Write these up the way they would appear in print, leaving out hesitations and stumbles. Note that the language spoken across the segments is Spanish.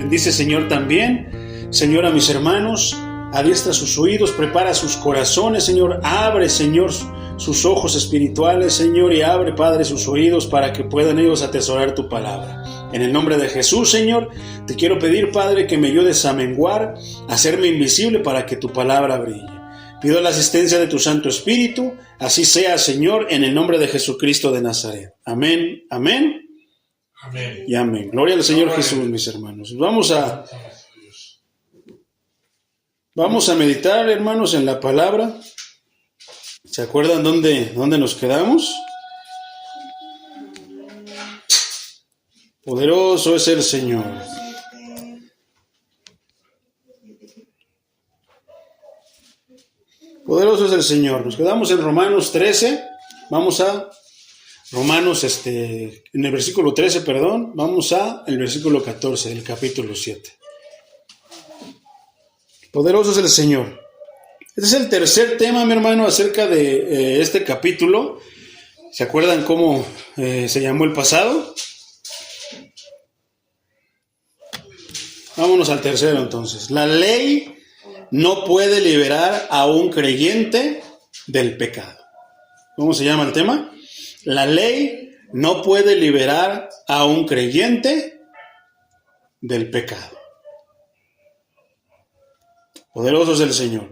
Bendice, Señor, también, Señor, a mis hermanos. Adiestra sus oídos, prepara sus corazones, Señor. Abre, Señor, sus ojos espirituales, Señor, y abre, Padre, sus oídos para que puedan ellos atesorar tu palabra. En el nombre de Jesús, Señor, te quiero pedir, Padre, que me ayudes a menguar, a hacerme invisible para que tu palabra brille. Pido la asistencia de tu Santo Espíritu, así sea, Señor, en el nombre de Jesucristo de Nazaret. Amén, amén, amén y amén. Gloria al Señor Jesús, mis hermanos. Vamos a meditar, hermanos, en la palabra. ¿Se acuerdan dónde nos quedamos? Poderoso es el Señor. Poderoso es el Señor. Nos quedamos en Romanos 13. Vamos a Romanos, en el versículo 13, perdón. Vamos a el versículo 14 del capítulo 7. Poderoso es el Señor. Este es el tercer tema, mi hermano, acerca de este capítulo. ¿Se acuerdan cómo se llamó el pasado? Vámonos al tercero entonces. La ley no puede liberar a un creyente del pecado. ¿Cómo se llama el tema? La ley no puede liberar a un creyente del pecado. Poderoso es el Señor.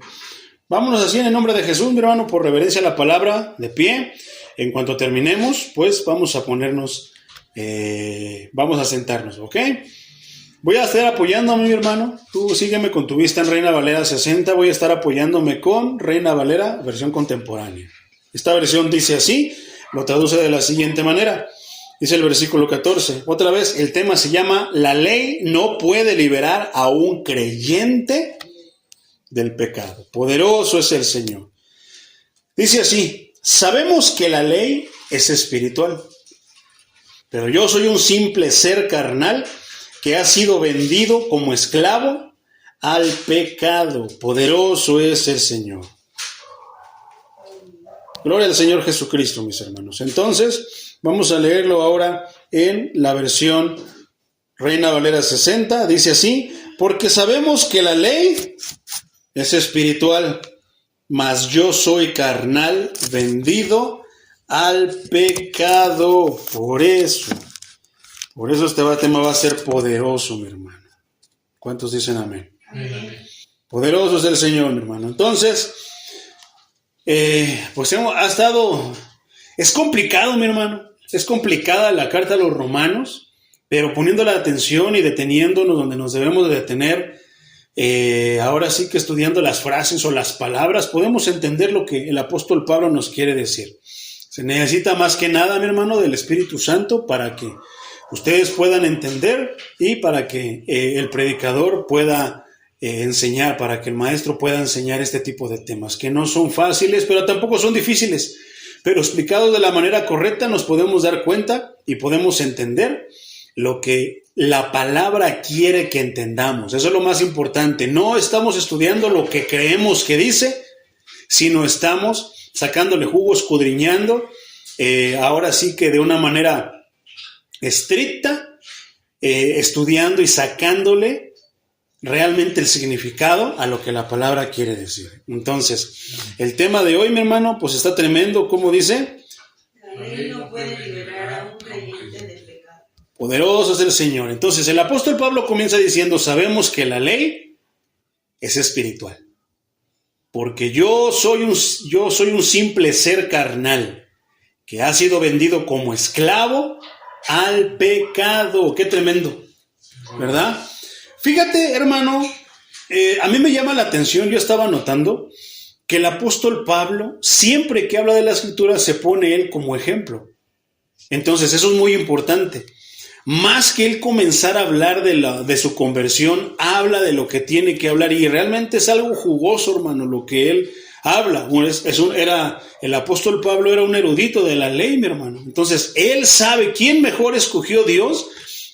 Vámonos así en el nombre de Jesús, mi hermano, por reverencia a la palabra, de pie. En cuanto terminemos, pues vamos a ponernos, vamos a sentarnos, ¿ok? Voy a estar apoyándome, mi hermano. Tú sígueme con tu vista en Reina Valera 60. Voy a estar apoyándome con Reina Valera, versión contemporánea. Esta versión dice así, lo traduce de la siguiente manera. Dice el versículo 14. Otra vez, el tema se llama: la ley no puede liberar a un creyente del pecado. Poderoso es el Señor. Dice así: sabemos que la ley es espiritual, pero yo soy un simple ser carnal que ha sido vendido como esclavo al pecado. Poderoso es el Señor. Gloria al Señor Jesucristo, mis hermanos. Entonces, vamos a leerlo ahora en la versión Reina Valera 60. Dice así: porque sabemos que la ley es espiritual, mas yo soy carnal, vendido al pecado. Por eso este tema va a ser poderoso, mi hermano. ¿Cuántos dicen amén? Amén. Poderoso es el Señor, mi hermano. Entonces, pues es complicado, mi hermano. Es complicada la carta a los romanos, pero poniendo la atención y deteniéndonos donde nos debemos de detener, ahora sí que estudiando las frases o las palabras, podemos entender lo que el apóstol Pablo nos quiere decir. Se necesita más que nada, mi hermano, del Espíritu Santo para que ustedes puedan entender y para que el predicador pueda enseñar, para que el maestro pueda enseñar este tipo de temas, que no son fáciles, pero tampoco son difíciles. Pero explicados de la manera correcta nos podemos dar cuenta y podemos entender lo que la palabra quiere que entendamos. Eso es lo más importante. No estamos estudiando lo que creemos que dice, sino estamos sacándole jugo, escudriñando, ahora sí que de una manera estricta, estudiando y sacándole realmente el significado a lo que la palabra quiere decir. Entonces, el tema de hoy, mi hermano, pues está tremendo. ¿Cómo dice? La ley no puede liberar a un creyente del pecado. Poderoso es el Señor. Entonces, el apóstol Pablo comienza diciendo: sabemos que la ley es espiritual, porque yo soy un simple ser carnal que ha sido vendido como esclavo al pecado. Qué tremendo, ¿verdad? Fíjate, hermano, a mí me llama la atención. Yo estaba notando que el apóstol Pablo, siempre que habla de la Escritura, se pone él como ejemplo. Entonces, eso es muy importante. Más que él comenzar a hablar de su conversión, habla de lo que tiene que hablar, y realmente es algo jugoso, hermano, lo que él habla. El apóstol Pablo era un erudito de la ley, mi hermano. Entonces, él sabe quién mejor escogió Dios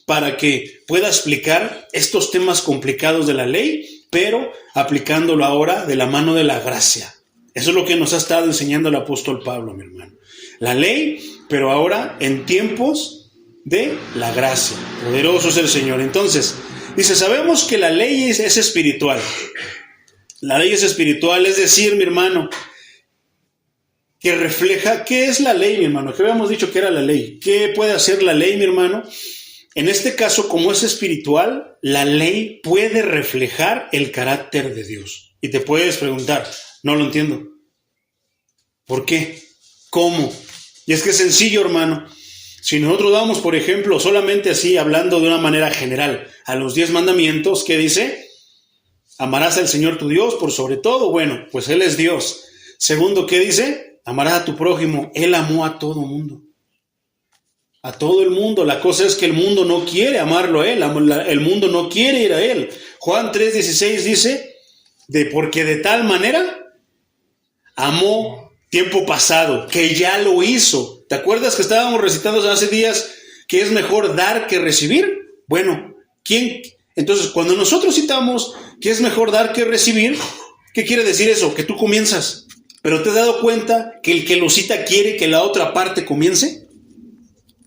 para que pueda explicar estos temas complicados de la ley, pero aplicándolo ahora de la mano de la gracia. Eso es lo que nos ha estado enseñando el apóstol Pablo, mi hermano. La ley, pero ahora en tiempos de la gracia. Poderoso es el Señor. Entonces, Dice, sabemos que la ley es espiritual. La ley es espiritual, es decir, mi hermano, que refleja, ¿qué es la ley, mi hermano? ¿Qué habíamos dicho que era la ley? ¿Qué puede hacer la ley, mi hermano? En este caso, como es espiritual, la ley puede reflejar el carácter de Dios. Y te puedes preguntar, no lo entiendo. ¿Por qué? ¿Cómo? Y es que es sencillo, hermano. Si nosotros damos, por ejemplo, solamente así, hablando de una manera general, a los 10 mandamientos, ¿qué dice? Amarás al Señor tu Dios por sobre todo. Bueno, pues Él es Dios. Segundo, ¿qué dice? Amarás a tu prójimo. Él amó a todo mundo. A todo el mundo. La cosa es que el mundo no quiere amarlo a Él. El mundo no quiere ir a Él. Juan 3:16 dice, porque de tal manera amó tiempo pasado, que ya lo hizo. ¿Te acuerdas que estábamos recitando hace días que es mejor dar que recibir? Bueno, entonces cuando nosotros citamos que es mejor dar que recibir, ¿qué quiere decir eso? Que tú comienzas. ¿Pero te has dado cuenta que el que lo cita quiere que la otra parte comience?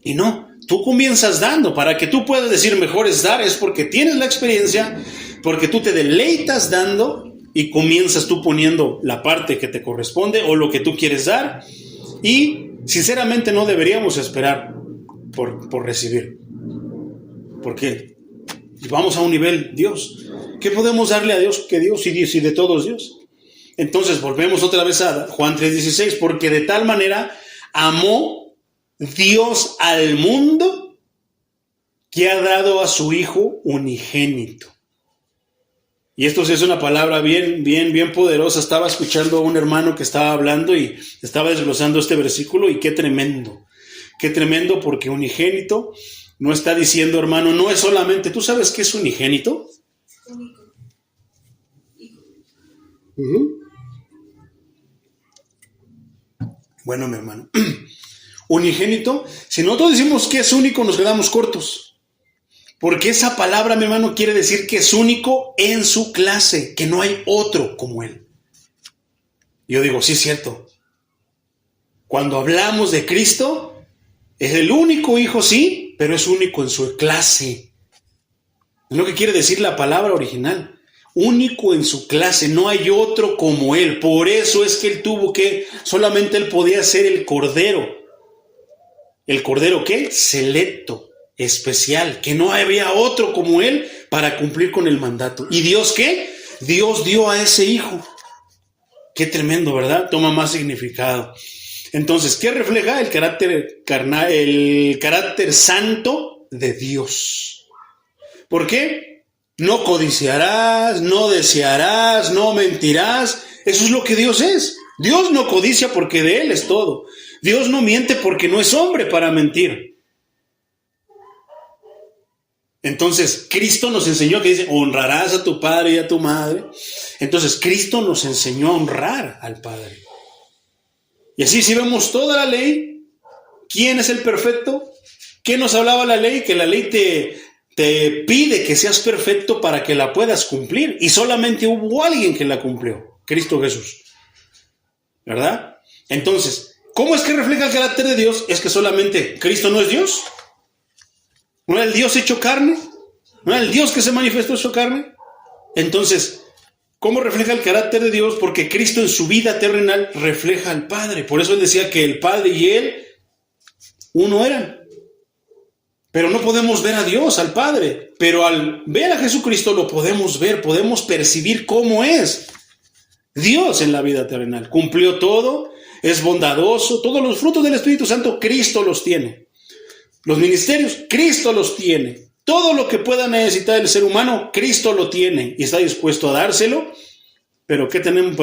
Y no, tú comienzas dando. Para que tú puedas decir mejor es dar, es porque tienes la experiencia, porque tú te deleitas dando y comienzas tú poniendo la parte que te corresponde o lo que tú quieres dar. Y sinceramente no deberíamos esperar por recibir. ¿Por qué? Vamos a un nivel, Dios. ¿Qué podemos darle a Dios que Dios y de todos Dios? Entonces volvemos otra vez a Juan 3:16, porque de tal manera amó Dios al mundo que ha dado a su Hijo unigénito. Y esto sí es una palabra bien poderosa. Estaba escuchando a un hermano que estaba hablando y estaba desglosando este versículo y qué tremendo porque unigénito no está diciendo, hermano, no es solamente, ¿tú sabes qué es unigénito? Único. Bueno, mi hermano, unigénito, si nosotros decimos que es único, nos quedamos cortos. Porque esa palabra, mi hermano, quiere decir que es único en su clase, que no hay otro como Él. Yo digo, sí es cierto. Cuando hablamos de Cristo, es el único Hijo, sí, pero es único en su clase. Es lo que quiere decir la palabra original. Único en su clase, no hay otro como Él. Por eso es que Él solamente Él podía ser el Cordero. ¿El Cordero qué? Selecto. Especial, que no había otro como Él para cumplir con el mandato. ¿Y Dios qué? Dios dio a ese Hijo. Qué tremendo, ¿verdad? Toma más significado. Entonces, ¿qué refleja el carácter carnal, el carácter santo de Dios? ¿Por qué? No codiciarás, no desearás, no mentirás. Eso es lo que Dios es. Dios no codicia porque de Él es todo. Dios no miente porque no es hombre para mentir. Entonces, Cristo nos enseñó que dice, honrarás a tu padre y a tu madre. Entonces, Cristo nos enseñó a honrar al Padre. Y así si vemos toda la ley, ¿quién es el perfecto? ¿Qué nos hablaba la ley? Que la ley te pide que seas perfecto para que la puedas cumplir. Y solamente hubo alguien que la cumplió, Cristo Jesús. ¿Verdad? Entonces, ¿cómo es que refleja el carácter de Dios? Es que solamente Cristo no es Dios. ¿No era el Dios hecho carne? ¿No era el Dios que se manifestó hecho carne? Entonces, ¿cómo refleja el carácter de Dios? Porque Cristo en su vida terrenal refleja al Padre. Por eso Él decía que el Padre y Él uno eran. Pero no podemos ver a Dios, al Padre. Pero al ver a Jesucristo lo podemos ver, podemos percibir cómo es Dios en la vida terrenal. Cumplió todo, es bondadoso, todos los frutos del Espíritu Santo Cristo los tiene. Los ministerios, Cristo los tiene. Todo lo que pueda necesitar el ser humano, Cristo lo tiene y está dispuesto a dárselo. ¿Pero qué tenemos?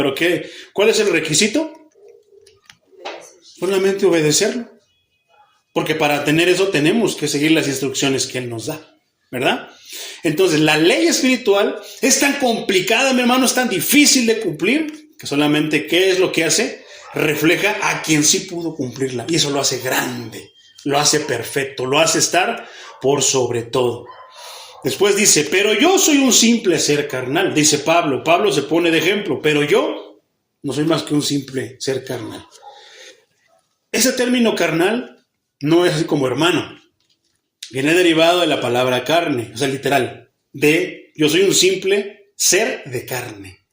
¿Cuál es el requisito? Solamente obedecerlo. Porque para tener eso tenemos que seguir las instrucciones que Él nos da, ¿verdad? Entonces, la ley espiritual es tan complicada, mi hermano, es tan difícil de cumplir, que solamente, ¿qué es lo que hace? Refleja a quien sí pudo cumplirla. Y eso lo hace grande. Lo hace perfecto, lo hace estar por sobre todo. Después dice, pero yo soy un simple ser carnal, dice Pablo. Pablo se pone de ejemplo, pero yo no soy más que un simple ser carnal. Ese término carnal no es así como hermano. Viene derivado de la palabra carne, o sea, literal, yo soy un simple ser de carne.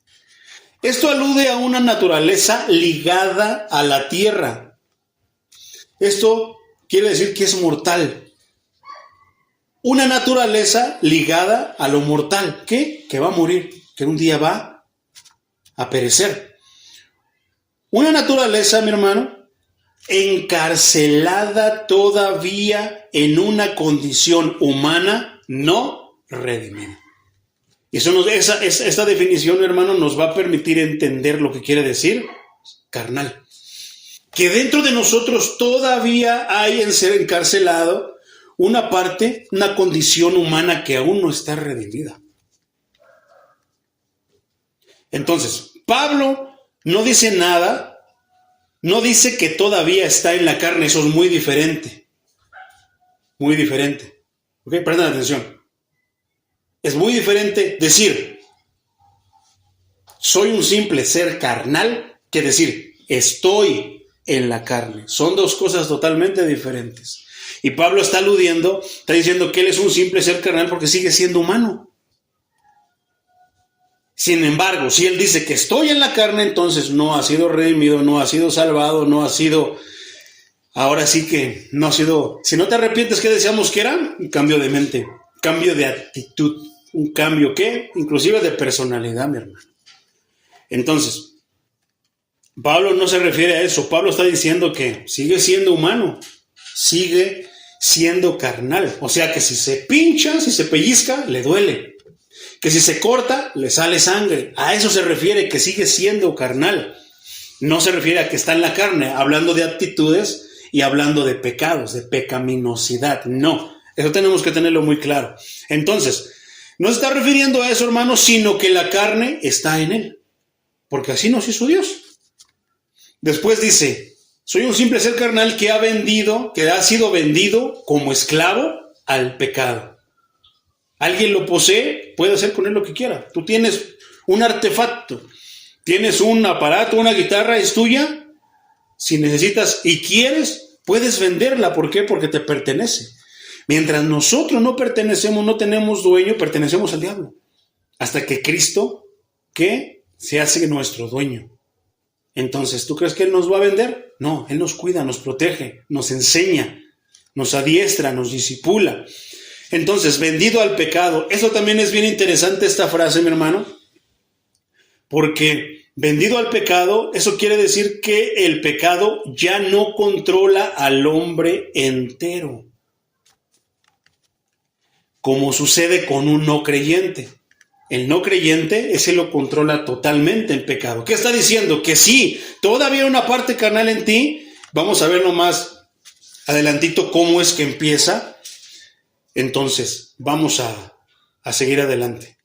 Esto alude a una naturaleza ligada a la tierra. Esto quiere decir que es mortal. Una naturaleza ligada a lo mortal. ¿Qué? Que va a morir, que un día va a perecer. Una naturaleza, mi hermano, encarcelada todavía en una condición humana no redimida. Y esta definición, hermano, nos va a permitir entender lo que quiere decir carnal. Que dentro de nosotros todavía hay en ser encarcelado una parte, una condición humana que aún no está redimida. Entonces, Pablo no dice nada, no dice que todavía está en la carne, eso es muy diferente. Muy diferente. ¿Ok? Presten atención. Es muy diferente decir, soy un simple ser carnal, que decir, estoy en la carne. Son dos cosas totalmente diferentes. Y Pablo está aludiendo, está diciendo que él es un simple ser carnal porque sigue siendo humano. Sin embargo, si él dice que estoy en la carne, entonces no ha sido redimido, no ha sido salvado, no ha sido... Ahora sí que no ha sido... Si no te arrepientes, ¿qué decíamos que era? Un cambio de mente, cambio de actitud, un cambio que inclusive de personalidad, mi hermano. Entonces, Pablo no se refiere a eso. Pablo está diciendo que sigue siendo humano, sigue siendo carnal. O sea que si se pincha, si se pellizca, le duele. Que si se corta, le sale sangre. A eso se refiere, que sigue siendo carnal. No se refiere a que está en la carne, hablando de actitudes y hablando de pecados, de pecaminosidad. No, eso tenemos que tenerlo muy claro. Entonces, no se está refiriendo a eso, hermano, sino que la carne está en él. Porque así nos hizo Dios. Después dice, soy un simple ser carnal que ha sido vendido como esclavo al pecado. Alguien lo posee, puede hacer con él lo que quiera. Tú tienes un artefacto, tienes un aparato, una guitarra, es tuya. Si necesitas y quieres, puedes venderla. ¿Por qué? Porque te pertenece. Mientras nosotros no pertenecemos, no tenemos dueño, pertenecemos al diablo. Hasta que Cristo, ¿qué? Se hace nuestro dueño. Entonces, ¿tú crees que Él nos va a vender? No, Él nos cuida, nos protege, nos enseña, nos adiestra, nos discipula. Entonces, vendido al pecado. Eso también es bien interesante esta frase, mi hermano, porque vendido al pecado, eso quiere decir que el pecado ya no controla al hombre entero, como sucede con un no creyente. El no creyente, ese lo controla totalmente el pecado. ¿Qué está diciendo? Que sí, todavía hay una parte carnal en ti. Vamos a ver nomás adelantito cómo es que empieza. Entonces, vamos a seguir adelante.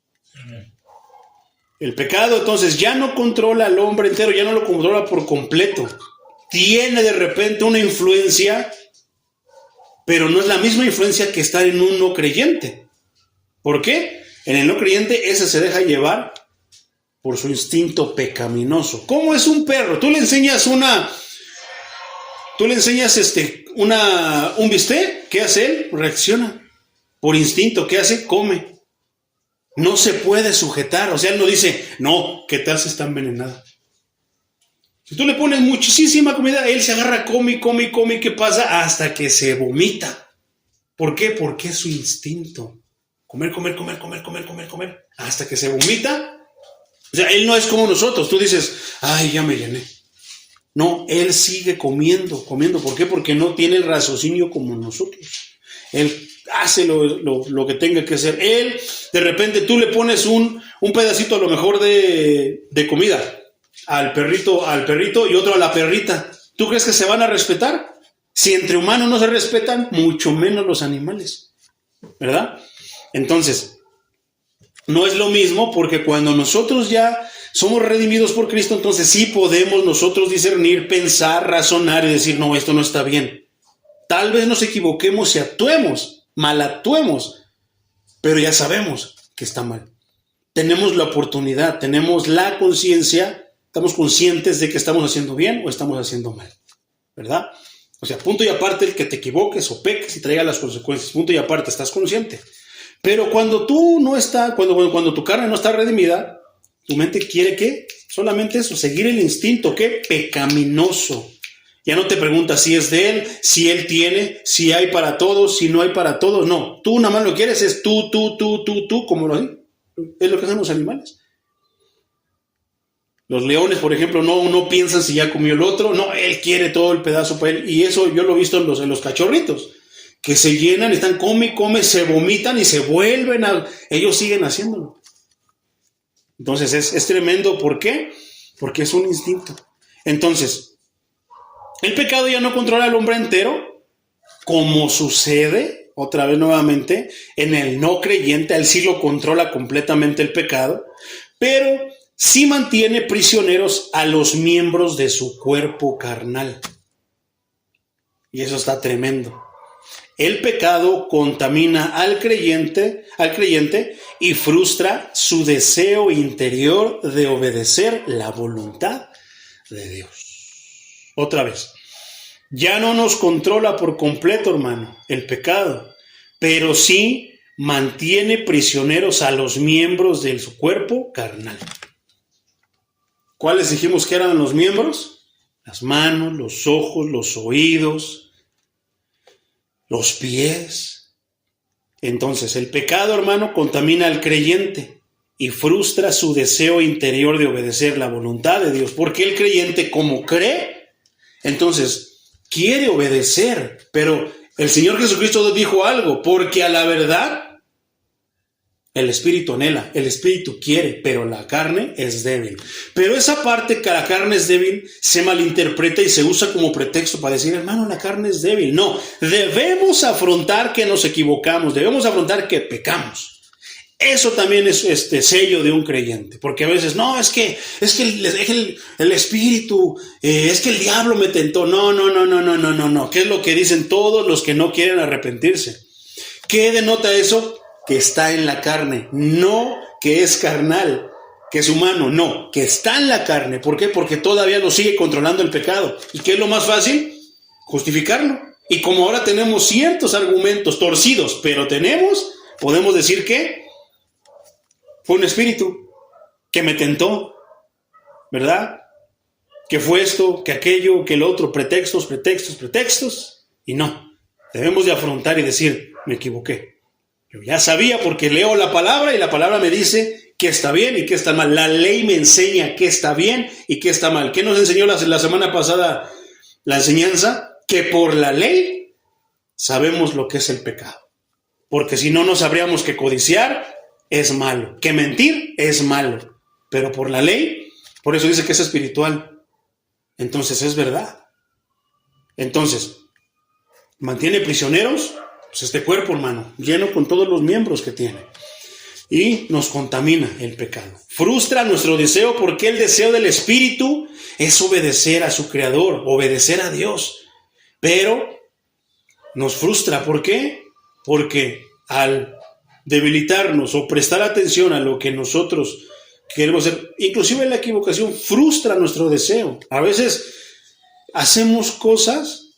El pecado, entonces, ya no controla al hombre entero, ya no lo controla por completo. Tiene de repente una influencia, pero no es la misma influencia que estar en un no creyente. ¿Por qué? En el no creyente, ese se deja llevar por su instinto pecaminoso. ¿Cómo es un perro? Tú le enseñas un bistec, ¿qué hace él? Reacciona. Por instinto, ¿qué hace? Come. No se puede sujetar. O sea, él no dice, no, ¿qué tal si está envenenada? Si tú le pones muchísima comida, él se agarra, come, ¿qué pasa? Hasta que se vomita. ¿Por qué? Porque es su instinto. Comer. Hasta que se vomita. O sea, él no es como nosotros. Tú dices, ay, ya me llené. No, él sigue comiendo. ¿Por qué? Porque no tiene el raciocinio como nosotros. Él hace lo que tenga que hacer. Él, de repente, tú le pones un pedacito a lo mejor de comida al perrito y otro a la perrita. ¿Tú crees que se van a respetar? Si entre humanos no se respetan, mucho menos los animales, ¿verdad? Entonces, no es lo mismo, porque cuando nosotros ya somos redimidos por Cristo, entonces sí podemos nosotros discernir, pensar, razonar y decir, no, esto no está bien. Tal vez nos equivoquemos y mal actuemos, pero ya sabemos que está mal. Tenemos la oportunidad, tenemos la conciencia, estamos conscientes de que estamos haciendo bien o estamos haciendo mal, ¿verdad? O sea, punto y aparte el que te equivoques o peques y traiga las consecuencias, punto y aparte, estás consciente. Pero cuando tú no estás, cuando tu carne no está redimida, tu mente quiere ¿qué? Solamente eso, seguir el instinto, ¿qué? Pecaminoso. Ya no te preguntas si es de él, si él tiene, si hay para todos, si no hay para todos. No, tú nada más lo quieres es tú, como lo digo. Es lo que hacen los animales. Los leones, por ejemplo, no piensan si ya comió el otro. No, él quiere todo el pedazo para él. Y eso yo lo he visto en los cachorritos, que se llenan, están come, se vomitan y se vuelven a... Ellos siguen haciéndolo. Entonces es tremendo. ¿Por qué? Porque es un instinto. Entonces, el pecado ya no controla al hombre entero, como sucede, otra vez nuevamente, en el no creyente. Él sí lo controla completamente el pecado, pero sí mantiene prisioneros a los miembros de su cuerpo carnal. Y eso está tremendo. El pecado contamina al creyente y frustra su deseo interior de obedecer la voluntad de Dios. Otra vez, ya no nos controla por completo, hermano, el pecado, pero sí mantiene prisioneros a los miembros de su cuerpo carnal. ¿Cuáles dijimos que eran los miembros? Las manos, los ojos, los oídos, los pies. Entonces, el pecado, hermano, contamina al creyente y frustra su deseo interior de obedecer la voluntad de Dios, porque el creyente, como cree, entonces quiere obedecer, pero el Señor Jesucristo dijo algo, porque a la verdad el espíritu anhela, el espíritu quiere, pero la carne es débil. Pero esa parte que la carne es débil se malinterpreta y se usa como pretexto para decir, hermano, la carne es débil. No, debemos afrontar que nos equivocamos, debemos afrontar que pecamos. Eso también es sello de un creyente, porque a veces, no, es que el espíritu, es que el diablo me tentó. No. ¿Qué es lo que dicen todos los que no quieren arrepentirse? ¿Qué denota eso? Que está en la carne, no que es carnal, que es humano, no, que está en la carne. ¿Por qué? Porque todavía lo sigue controlando el pecado. ¿Y qué es lo más fácil? Justificarlo. Y como ahora tenemos ciertos argumentos torcidos, pero podemos decir que fue un espíritu que me tentó, ¿verdad? Que fue esto, que aquello, que el otro, pretextos, y no. Debemos de afrontar y decir, me equivoqué. Yo ya sabía porque leo la palabra y la palabra me dice qué está bien y qué está mal. La ley me enseña qué está bien y qué está mal. ¿Qué nos enseñó la semana pasada la enseñanza? Que por la ley sabemos lo que es el pecado. Porque si no, no sabríamos que codiciar es malo, que mentir es malo. Pero por la ley, por eso dice que es espiritual. Entonces es verdad. Entonces, mantiene prisioneros pues este cuerpo, hermano, lleno con todos los miembros que tiene. Y nos contamina el pecado. Frustra nuestro deseo porque el deseo del espíritu es obedecer a su creador, obedecer a Dios. Pero nos frustra, ¿por qué? Porque al debilitarnos o prestar atención a lo que nosotros queremos hacer, inclusive la equivocación frustra nuestro deseo. A veces hacemos cosas,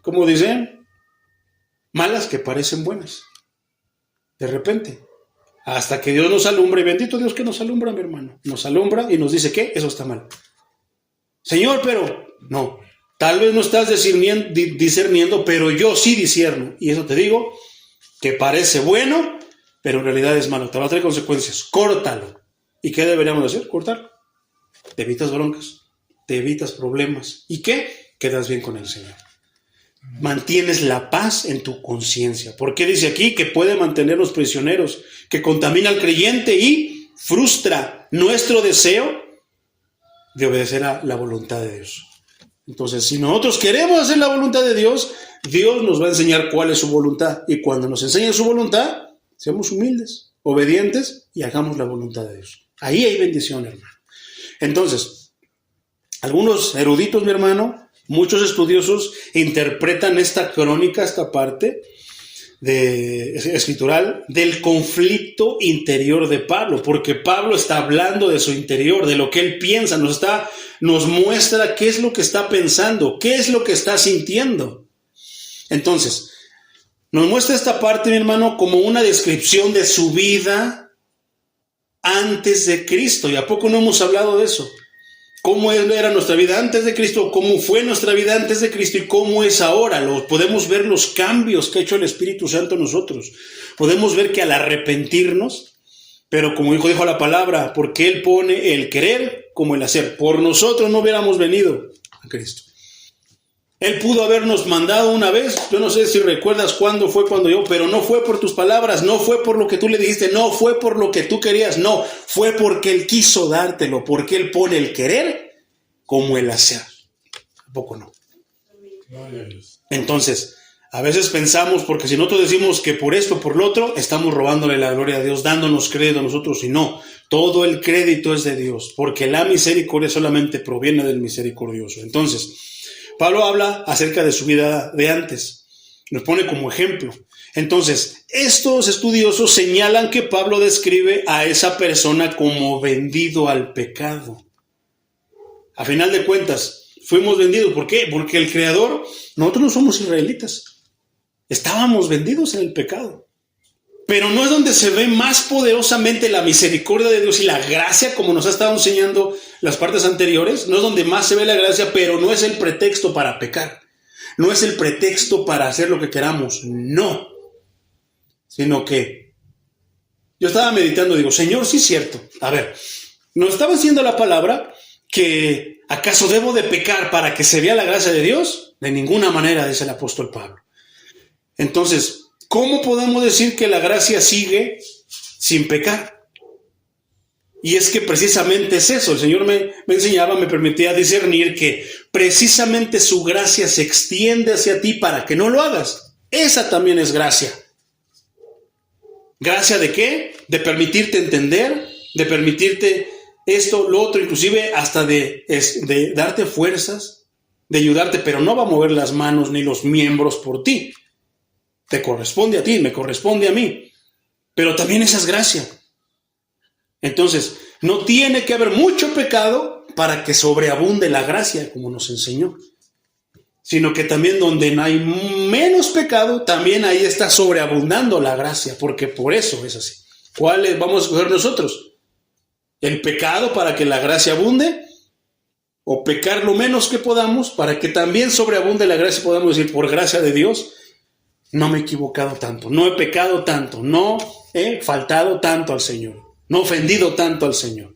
como dicen, malas que parecen buenas. De repente. Hasta que Dios nos alumbra, y bendito Dios que nos alumbra, mi hermano. Nos alumbra y nos dice que eso está mal. Señor, pero no. Tal vez no estás discerniendo, pero yo sí discierno. Y eso te digo, que parece bueno, pero en realidad es malo. Te va a traer consecuencias. Córtalo. ¿Y qué deberíamos hacer? Cortarlo. Te evitas broncas. Te evitas problemas. ¿Y qué? Quedas bien con el Señor. Mantienes la paz en tu conciencia. ¿Por qué dice aquí que puede mantenernos prisioneros? Que contamina al creyente y frustra nuestro deseo de obedecer a la voluntad de Dios. Entonces, si nosotros queremos hacer la voluntad de Dios, Dios nos va a enseñar cuál es su voluntad. Y cuando nos enseñe su voluntad, seamos humildes, obedientes y hagamos la voluntad de Dios. Ahí hay bendición, hermano. Entonces, algunos eruditos, mi hermano, muchos estudiosos interpretan esta crónica, esta parte escritural del conflicto interior de Pablo, porque Pablo está hablando de su interior, de lo que él piensa, nos muestra qué es lo que está pensando, qué es lo que está sintiendo. Entonces, nos muestra esta parte, mi hermano, como una descripción de su vida antes de Cristo. ¿Y a poco no hemos hablado de eso? ¿Cómo era nuestra vida antes de Cristo? ¿Cómo fue nuestra vida antes de Cristo? ¿Y cómo es ahora? Podemos ver los cambios que ha hecho el Espíritu Santo en nosotros. Podemos ver que al arrepentirnos, pero como dijo la palabra, porque Él pone el querer como el hacer. Por nosotros no hubiéramos venido a Cristo. Él pudo habernos mandado una vez, yo no sé si recuerdas cuándo fue cuando yo, pero no fue por tus palabras, no fue por lo que tú le dijiste, no fue por lo que tú querías, no, fue porque Él quiso dártelo, porque Él pone el querer como el hacer. ¿A poco no? Entonces, a veces pensamos, porque si nosotros decimos que por esto, por lo otro, estamos robándole la gloria a Dios, dándonos crédito a nosotros, y no, todo el crédito es de Dios, porque la misericordia solamente proviene del misericordioso. Entonces, Pablo habla acerca de su vida de antes, nos pone como ejemplo. Entonces, estos estudiosos señalan que Pablo describe a esa persona como vendido al pecado. A final de cuentas, fuimos vendidos. ¿Por qué? Porque el Creador, nosotros no somos israelitas, estábamos vendidos en el pecado. Pero no es donde se ve más poderosamente la misericordia de Dios y la gracia, como nos ha estado enseñando las partes anteriores. No es donde más se ve la gracia, pero no es el pretexto para pecar. No es el pretexto para hacer lo que queramos, no. Sino que yo estaba meditando, digo, Señor, sí es cierto. A ver, nos estaba diciendo la palabra que ¿acaso debo de pecar para que se vea la gracia de Dios? De ninguna manera, dice el apóstol Pablo. Entonces, ¿cómo podemos decir que la gracia sigue sin pecar? Y es que precisamente es eso. El Señor me enseñaba, me permitía discernir que precisamente su gracia se extiende hacia ti para que no lo hagas. Esa también es gracia. ¿Gracia de qué? De permitirte entender, de permitirte esto, lo otro, inclusive hasta de darte fuerzas, de ayudarte, pero no va a mover las manos ni los miembros por ti. Te corresponde a ti, me corresponde a mí. Pero también esa es gracia. Entonces, no tiene que haber mucho pecado para que sobreabunde la gracia, como nos enseñó. Sino que también donde no hay menos pecado, también ahí está sobreabundando la gracia, porque por eso es así. ¿Cuál vamos a escoger nosotros? ¿El pecado para que la gracia abunde? ¿O pecar lo menos que podamos para que también sobreabunde la gracia? Podamos decir, por gracia de Dios, no me he equivocado tanto, no he pecado tanto, no he faltado tanto al Señor, no he ofendido tanto al Señor.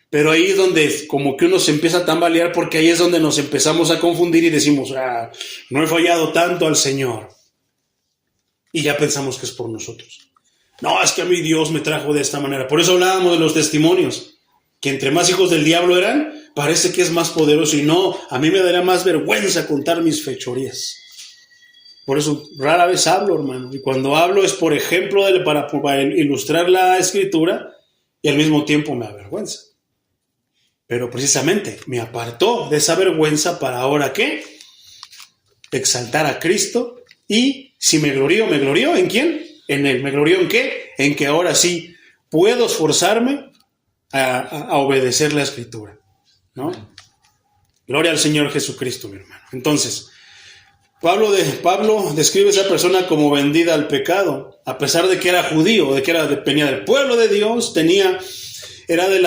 Pero ahí es donde como que uno se empieza a tambalear, porque ahí es donde nos empezamos a confundir y decimos, no he fallado tanto al Señor. Y ya pensamos que es por nosotros. No, es que a mí Dios me trajo de esta manera. Por eso hablábamos de los testimonios, que entre más hijos del diablo eran, parece que es más poderoso. Y no, a mí me daría más vergüenza contar mis fechorías. Por eso rara vez hablo, hermano. Y cuando hablo es por ejemplo para ilustrar la escritura, y al mismo tiempo me avergüenza. Pero precisamente me apartó de esa vergüenza para ahora ¿qué? Exaltar a Cristo. Y si me glorío, ¿en quién? En Él. ¿Me glorío en qué? En que ahora sí puedo esforzarme a obedecer la escritura, ¿no? Gloria al Señor Jesucristo, mi hermano. Entonces, Pablo describe a esa persona como vendida al pecado, a pesar de que era judío, de que venía del pueblo de Dios, era de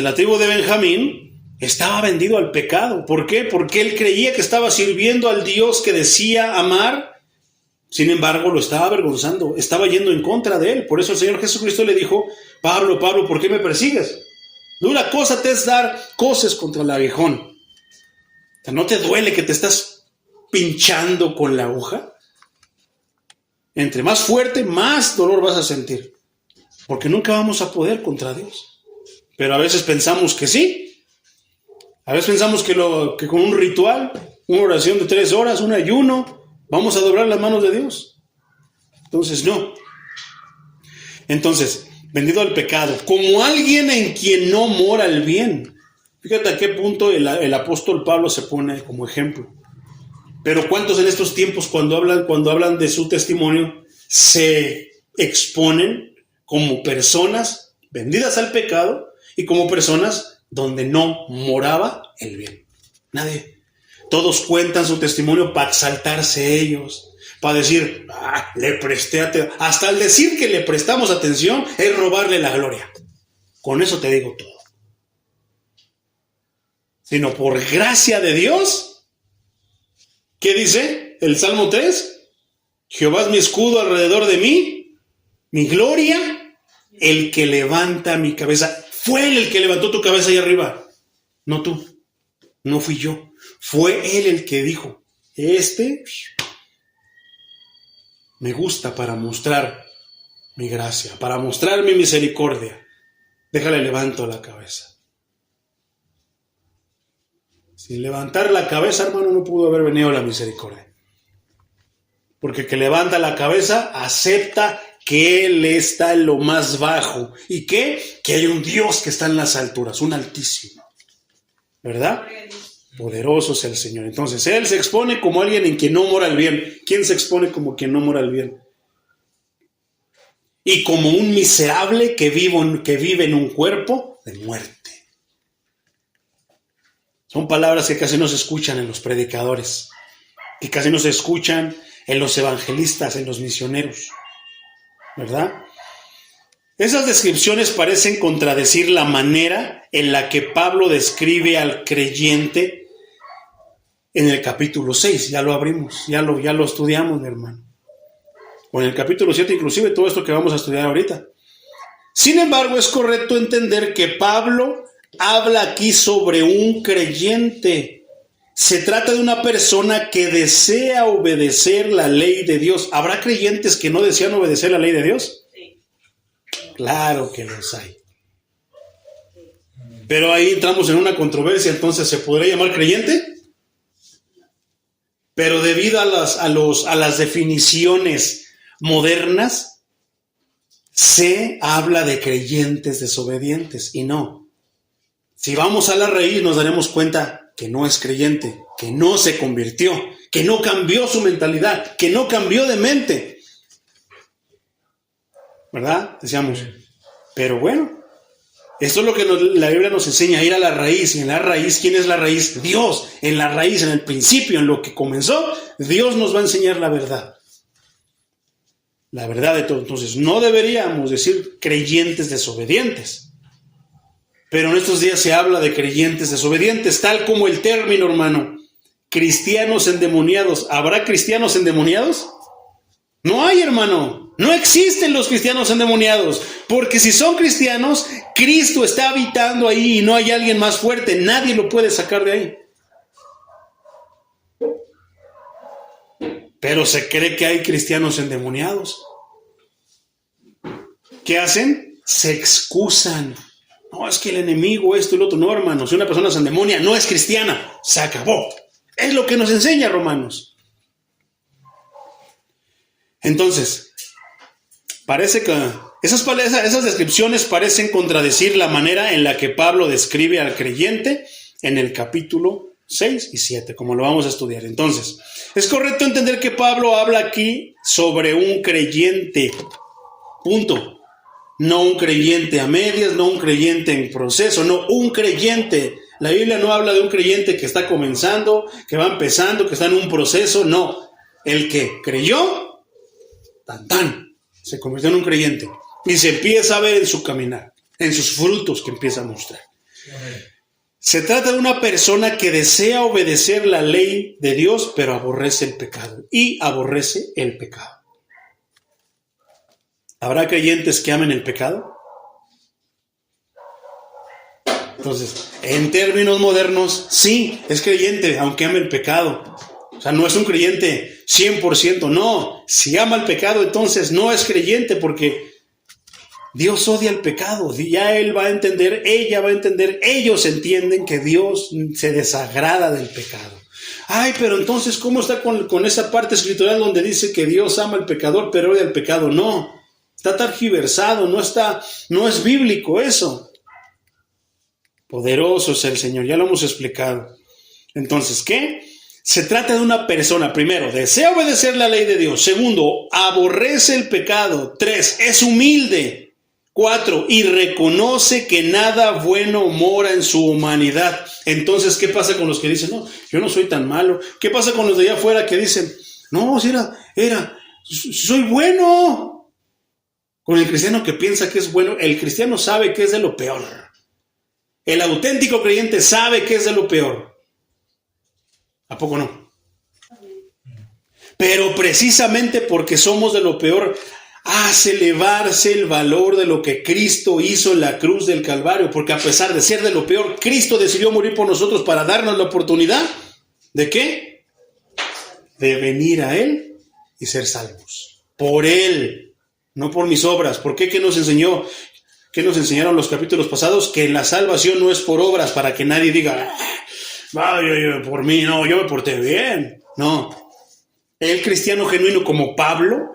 la tribu de Benjamín, estaba vendido al pecado. ¿Por qué? Porque él creía que estaba sirviendo al Dios que decía amar, sin embargo lo estaba avergonzando, estaba yendo en contra de él. Por eso el Señor Jesucristo le dijo, Pablo, ¿por qué me persigues? Dura cosa te es dar coces contra el aguijón. O sea, ¿no te duele que te estás pinchando con la aguja? Entre más fuerte, más dolor vas a sentir, porque nunca vamos a poder contra Dios. Pero a veces pensamos que sí. A veces pensamos que con un ritual, una oración de 3 horas, un ayuno, vamos a doblar las manos de Dios. Entonces no. Entonces, vendido al pecado, como alguien en quien no mora el bien. Fíjate a qué punto el apóstol Pablo se pone como ejemplo. Pero ¿cuántos en estos tiempos cuando hablan de su testimonio se exponen como personas vendidas al pecado y como personas donde no moraba el bien? Nadie. Todos cuentan su testimonio para exaltarse ellos, para decir, le presté atención. Hasta el decir que le prestamos atención es robarle la gloria. Con eso te digo todo. Sino por gracia de Dios. ¿Qué dice el Salmo 3? Jehová es mi escudo alrededor de mí, mi gloria, el que levanta mi cabeza. Fue Él el que levantó tu cabeza ahí arriba, no tú, no fui yo. Fue Él el que dijo, me gusta para mostrar mi gracia, para mostrar mi misericordia. Déjale levanto la cabeza. Sin levantar la cabeza, hermano, no pudo haber venido la misericordia. Porque el que levanta la cabeza acepta que Él está en lo más bajo. ¿Y qué? Que hay un Dios que está en las alturas, un altísimo. ¿Verdad? Poderoso es el Señor. Entonces, Él se expone como alguien en quien no mora el bien. ¿Quién se expone como quien no mora el bien? Y como un miserable que vive en un cuerpo de muerte. Son palabras que casi no se escuchan en los predicadores, que casi no se escuchan en los evangelistas, en los misioneros, ¿verdad? Esas descripciones parecen contradecir la manera en la que Pablo describe al creyente en el capítulo 6. Ya lo abrimos, ya lo estudiamos, mi hermano. O en el capítulo 7, inclusive, todo esto que vamos a estudiar ahorita. Sin embargo, es correcto entender que Pablo habla aquí sobre un creyente. Se trata de una persona que desea obedecer la ley de Dios. ¿Habrá creyentes que no desean obedecer la ley de Dios? Sí. Claro que los hay. Pero ahí entramos en una controversia, entonces, ¿se podría llamar creyente? Pero debido a las definiciones modernas, se habla de creyentes desobedientes y no. Si vamos a la raíz nos daremos cuenta que no es creyente, que no se convirtió, que no cambió su mentalidad, que no cambió de mente. ¿Verdad? Decíamos, pero bueno, esto es lo que la Biblia nos enseña, ir a la raíz. Y en la raíz, ¿quién es la raíz? Dios. En la raíz, en el principio, en lo que comenzó, Dios nos va a enseñar la verdad. La verdad de todo. Entonces, no deberíamos decir creyentes desobedientes. Pero en estos días se habla de creyentes desobedientes, tal como el término, hermano, cristianos endemoniados. ¿Habrá cristianos endemoniados? No hay, hermano. No existen los cristianos endemoniados. Porque si son cristianos, Cristo está habitando ahí y no hay alguien más fuerte. Nadie lo puede sacar de ahí. Pero se cree que hay cristianos endemoniados. ¿Qué hacen? Se excusan. No, es que el enemigo, esto y lo otro. No, hermano, si una persona se endemonia, no es cristiana. Se acabó. Es lo que nos enseña Romanos. Entonces, parece que esas descripciones parecen contradecir la manera en la que Pablo describe al creyente en el capítulo 6 y 7, como lo vamos a estudiar. Entonces, es correcto entender que Pablo habla aquí sobre un creyente. Punto. No un creyente a medias, no un creyente en proceso, no, un creyente. La Biblia no habla de un creyente que está comenzando, que va empezando, que está en un proceso, no. El que creyó, se convirtió en un creyente. Y se empieza a ver en su caminar, en sus frutos que empieza a mostrar. Se trata de una persona que desea obedecer la ley de Dios, pero aborrece el pecado. Y aborrece el pecado. ¿Habrá creyentes que amen el pecado? Entonces, en términos modernos, sí, es creyente, aunque ame el pecado. O sea, no es un creyente 100%, no. Si ama el pecado, entonces no es creyente porque Dios odia el pecado. Ya él va a entender, ella va a entender, ellos entienden que Dios se desagrada del pecado. Ay, pero entonces, ¿cómo está con esa parte escritural donde dice que Dios ama al pecador, pero odia el pecado? No. Está tergiversado, no es bíblico eso. Poderoso es el Señor, ya lo hemos explicado. Entonces, ¿qué? Se trata de una persona, primero, desea obedecer la ley de Dios. Segundo, aborrece el pecado. 3, es humilde. 4, y reconoce que nada bueno mora en su humanidad. Entonces, ¿qué pasa con los que dicen, no, yo no soy tan malo? ¿Qué pasa con los de allá afuera que dicen, no, si soy bueno? Con el cristiano que piensa que es bueno, el cristiano sabe que es de lo peor. El auténtico creyente sabe que es de lo peor. ¿A poco no? Pero precisamente porque somos de lo peor, hace elevarse el valor de lo que Cristo hizo en la cruz del Calvario, porque a pesar de ser de lo peor, Cristo decidió morir por nosotros para darnos la oportunidad ¿de qué? De venir a Él y ser salvos. Por Él, no por mis obras. ¿Por qué? ¿Qué nos enseñó? ¿Qué nos enseñaron los capítulos pasados? Que la salvación no es por obras, para que nadie diga, por mí, no, yo me porté bien. No. El cristiano genuino como Pablo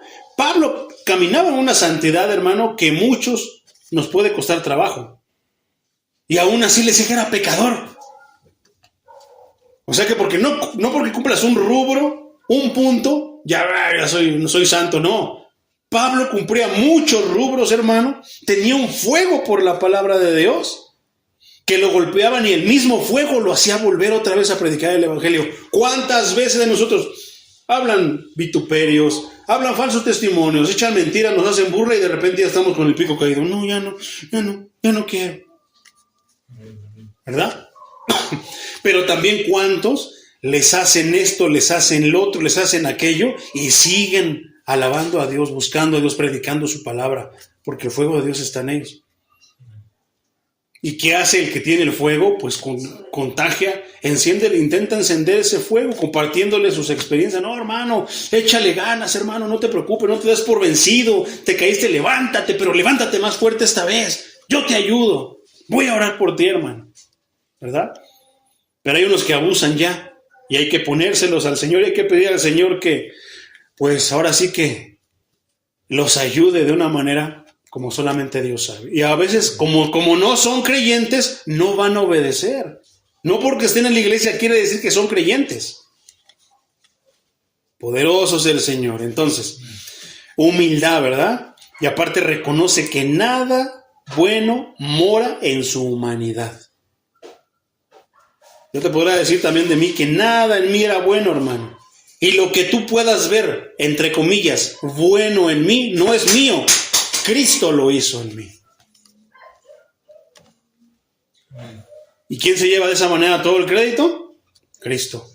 caminaba en una santidad, hermano, que muchos nos puede costar trabajo. Y aún así le decía que era pecador. O sea que no porque cumplas un rubro, un punto, ya no soy santo, no. Pablo cumplía muchos rubros, hermano. Tenía un fuego por la palabra de Dios que lo golpeaban y el mismo fuego lo hacía volver otra vez a predicar el evangelio. ¿Cuántas veces de nosotros hablan vituperios, hablan falsos testimonios, echan mentiras, nos hacen burla y de repente ya estamos con el pico caído? No, ya no quiero. ¿Verdad? Pero también cuántos les hacen esto, les hacen lo otro, les hacen aquello y siguen alabando a Dios, buscando a Dios, predicando su palabra, porque el fuego de Dios está en ellos. ¿Y qué hace el que tiene el fuego? Pues contagia, intenta encender ese fuego, compartiéndole sus experiencias. No, hermano, échale ganas, hermano, no te preocupes, no te des por vencido, te caíste, levántate, pero levántate más fuerte esta vez. Yo te ayudo, voy a orar por ti, hermano. ¿Verdad? Pero hay unos que abusan ya, y hay que ponérselos al Señor, y hay que pedir al Señor que, pues ahora sí que los ayude de una manera como solamente Dios sabe. Y a veces, como no son creyentes, no van a obedecer. No porque estén en la iglesia quiere decir que son creyentes. Poderoso es el Señor. Entonces, humildad, ¿verdad? Y aparte reconoce que nada bueno mora en su humanidad. Yo te podría decir también de mí que nada en mí era bueno, hermano. Y lo que tú puedas ver, entre comillas, bueno en mí, no es mío. Cristo lo hizo en mí. ¿Y quién se lleva de esa manera todo el crédito? Cristo.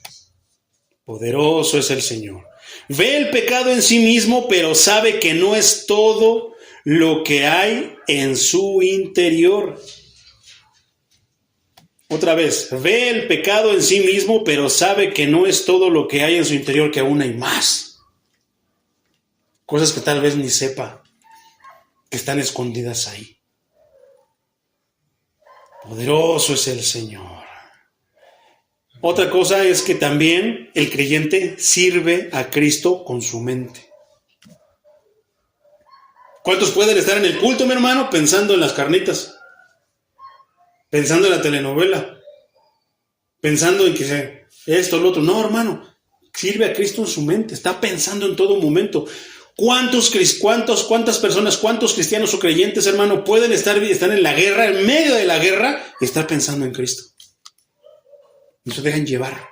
Poderoso es el Señor. Ve el pecado en sí mismo, pero sabe que no es todo lo que hay en su interior. Otra vez, ve el pecado en sí mismo, pero sabe que no es todo lo que hay en su interior, que aún hay más. Cosas que tal vez ni sepa, que están escondidas ahí. Poderoso es el Señor. Otra cosa es que también el creyente sirve a Cristo con su mente. ¿Cuántos pueden estar en el culto, mi hermano, pensando en las carnitas? Pensando en la telenovela, pensando en que esto, lo otro. No, hermano, sirve a Cristo en su mente, está pensando en todo momento. ¿Cuántas personas, cuántos cristianos o creyentes, hermano, pueden estar en la guerra, en medio de la guerra, y estar pensando en Cristo? No se dejan llevar.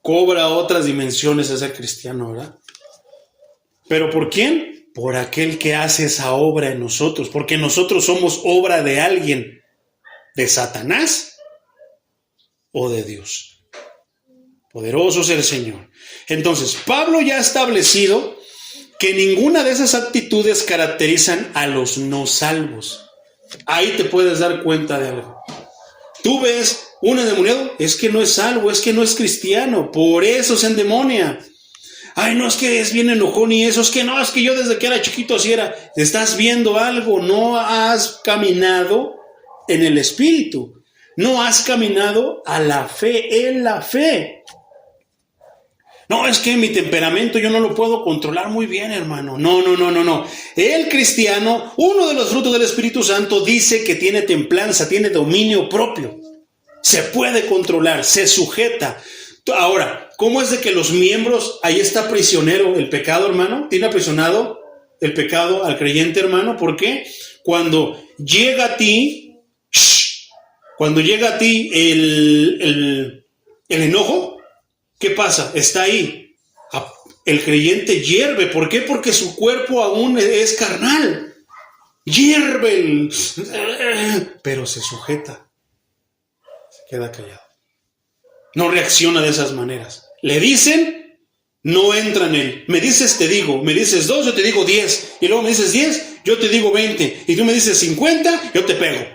Cobra otras dimensiones a ser cristiano, ¿verdad? ¿Pero por quién? Por aquel que hace esa obra en nosotros, porque nosotros somos obra de alguien, de Satanás o de Dios. Poderoso es el Señor. Entonces, Pablo ya ha establecido que ninguna de esas actitudes caracterizan a los no salvos. Ahí te puedes dar cuenta de algo. Tú ves un endemoniado, es que no es salvo, es que no es cristiano, por eso se endemonia. Ay, no, es que es bien enojón y eso, es que yo desde que era chiquito así era. Estás viendo algo, no has caminado en el Espíritu, no has caminado a la fe, en la fe. No, es que mi temperamento yo no lo puedo controlar muy bien, hermano. No. El cristiano, uno de los frutos del Espíritu Santo, dice que tiene templanza, tiene dominio propio. Se puede controlar, se sujeta. Ahora, ¿cómo es de que los miembros, ahí está prisionero el pecado, hermano? Tiene aprisionado el pecado al creyente, hermano? ¿Por qué? Cuando llega a ti el enojo, ¿qué pasa? Está ahí. El creyente hierve. ¿Por qué? Porque su cuerpo aún es carnal. Hierve, pero se sujeta. Se queda callado. No reacciona de esas maneras. Le dicen, no entra en él. Me dices, te digo. Me dices 2, yo te digo 10. Y luego me dices 10, yo te digo 20. Y tú me dices 50, yo te pego.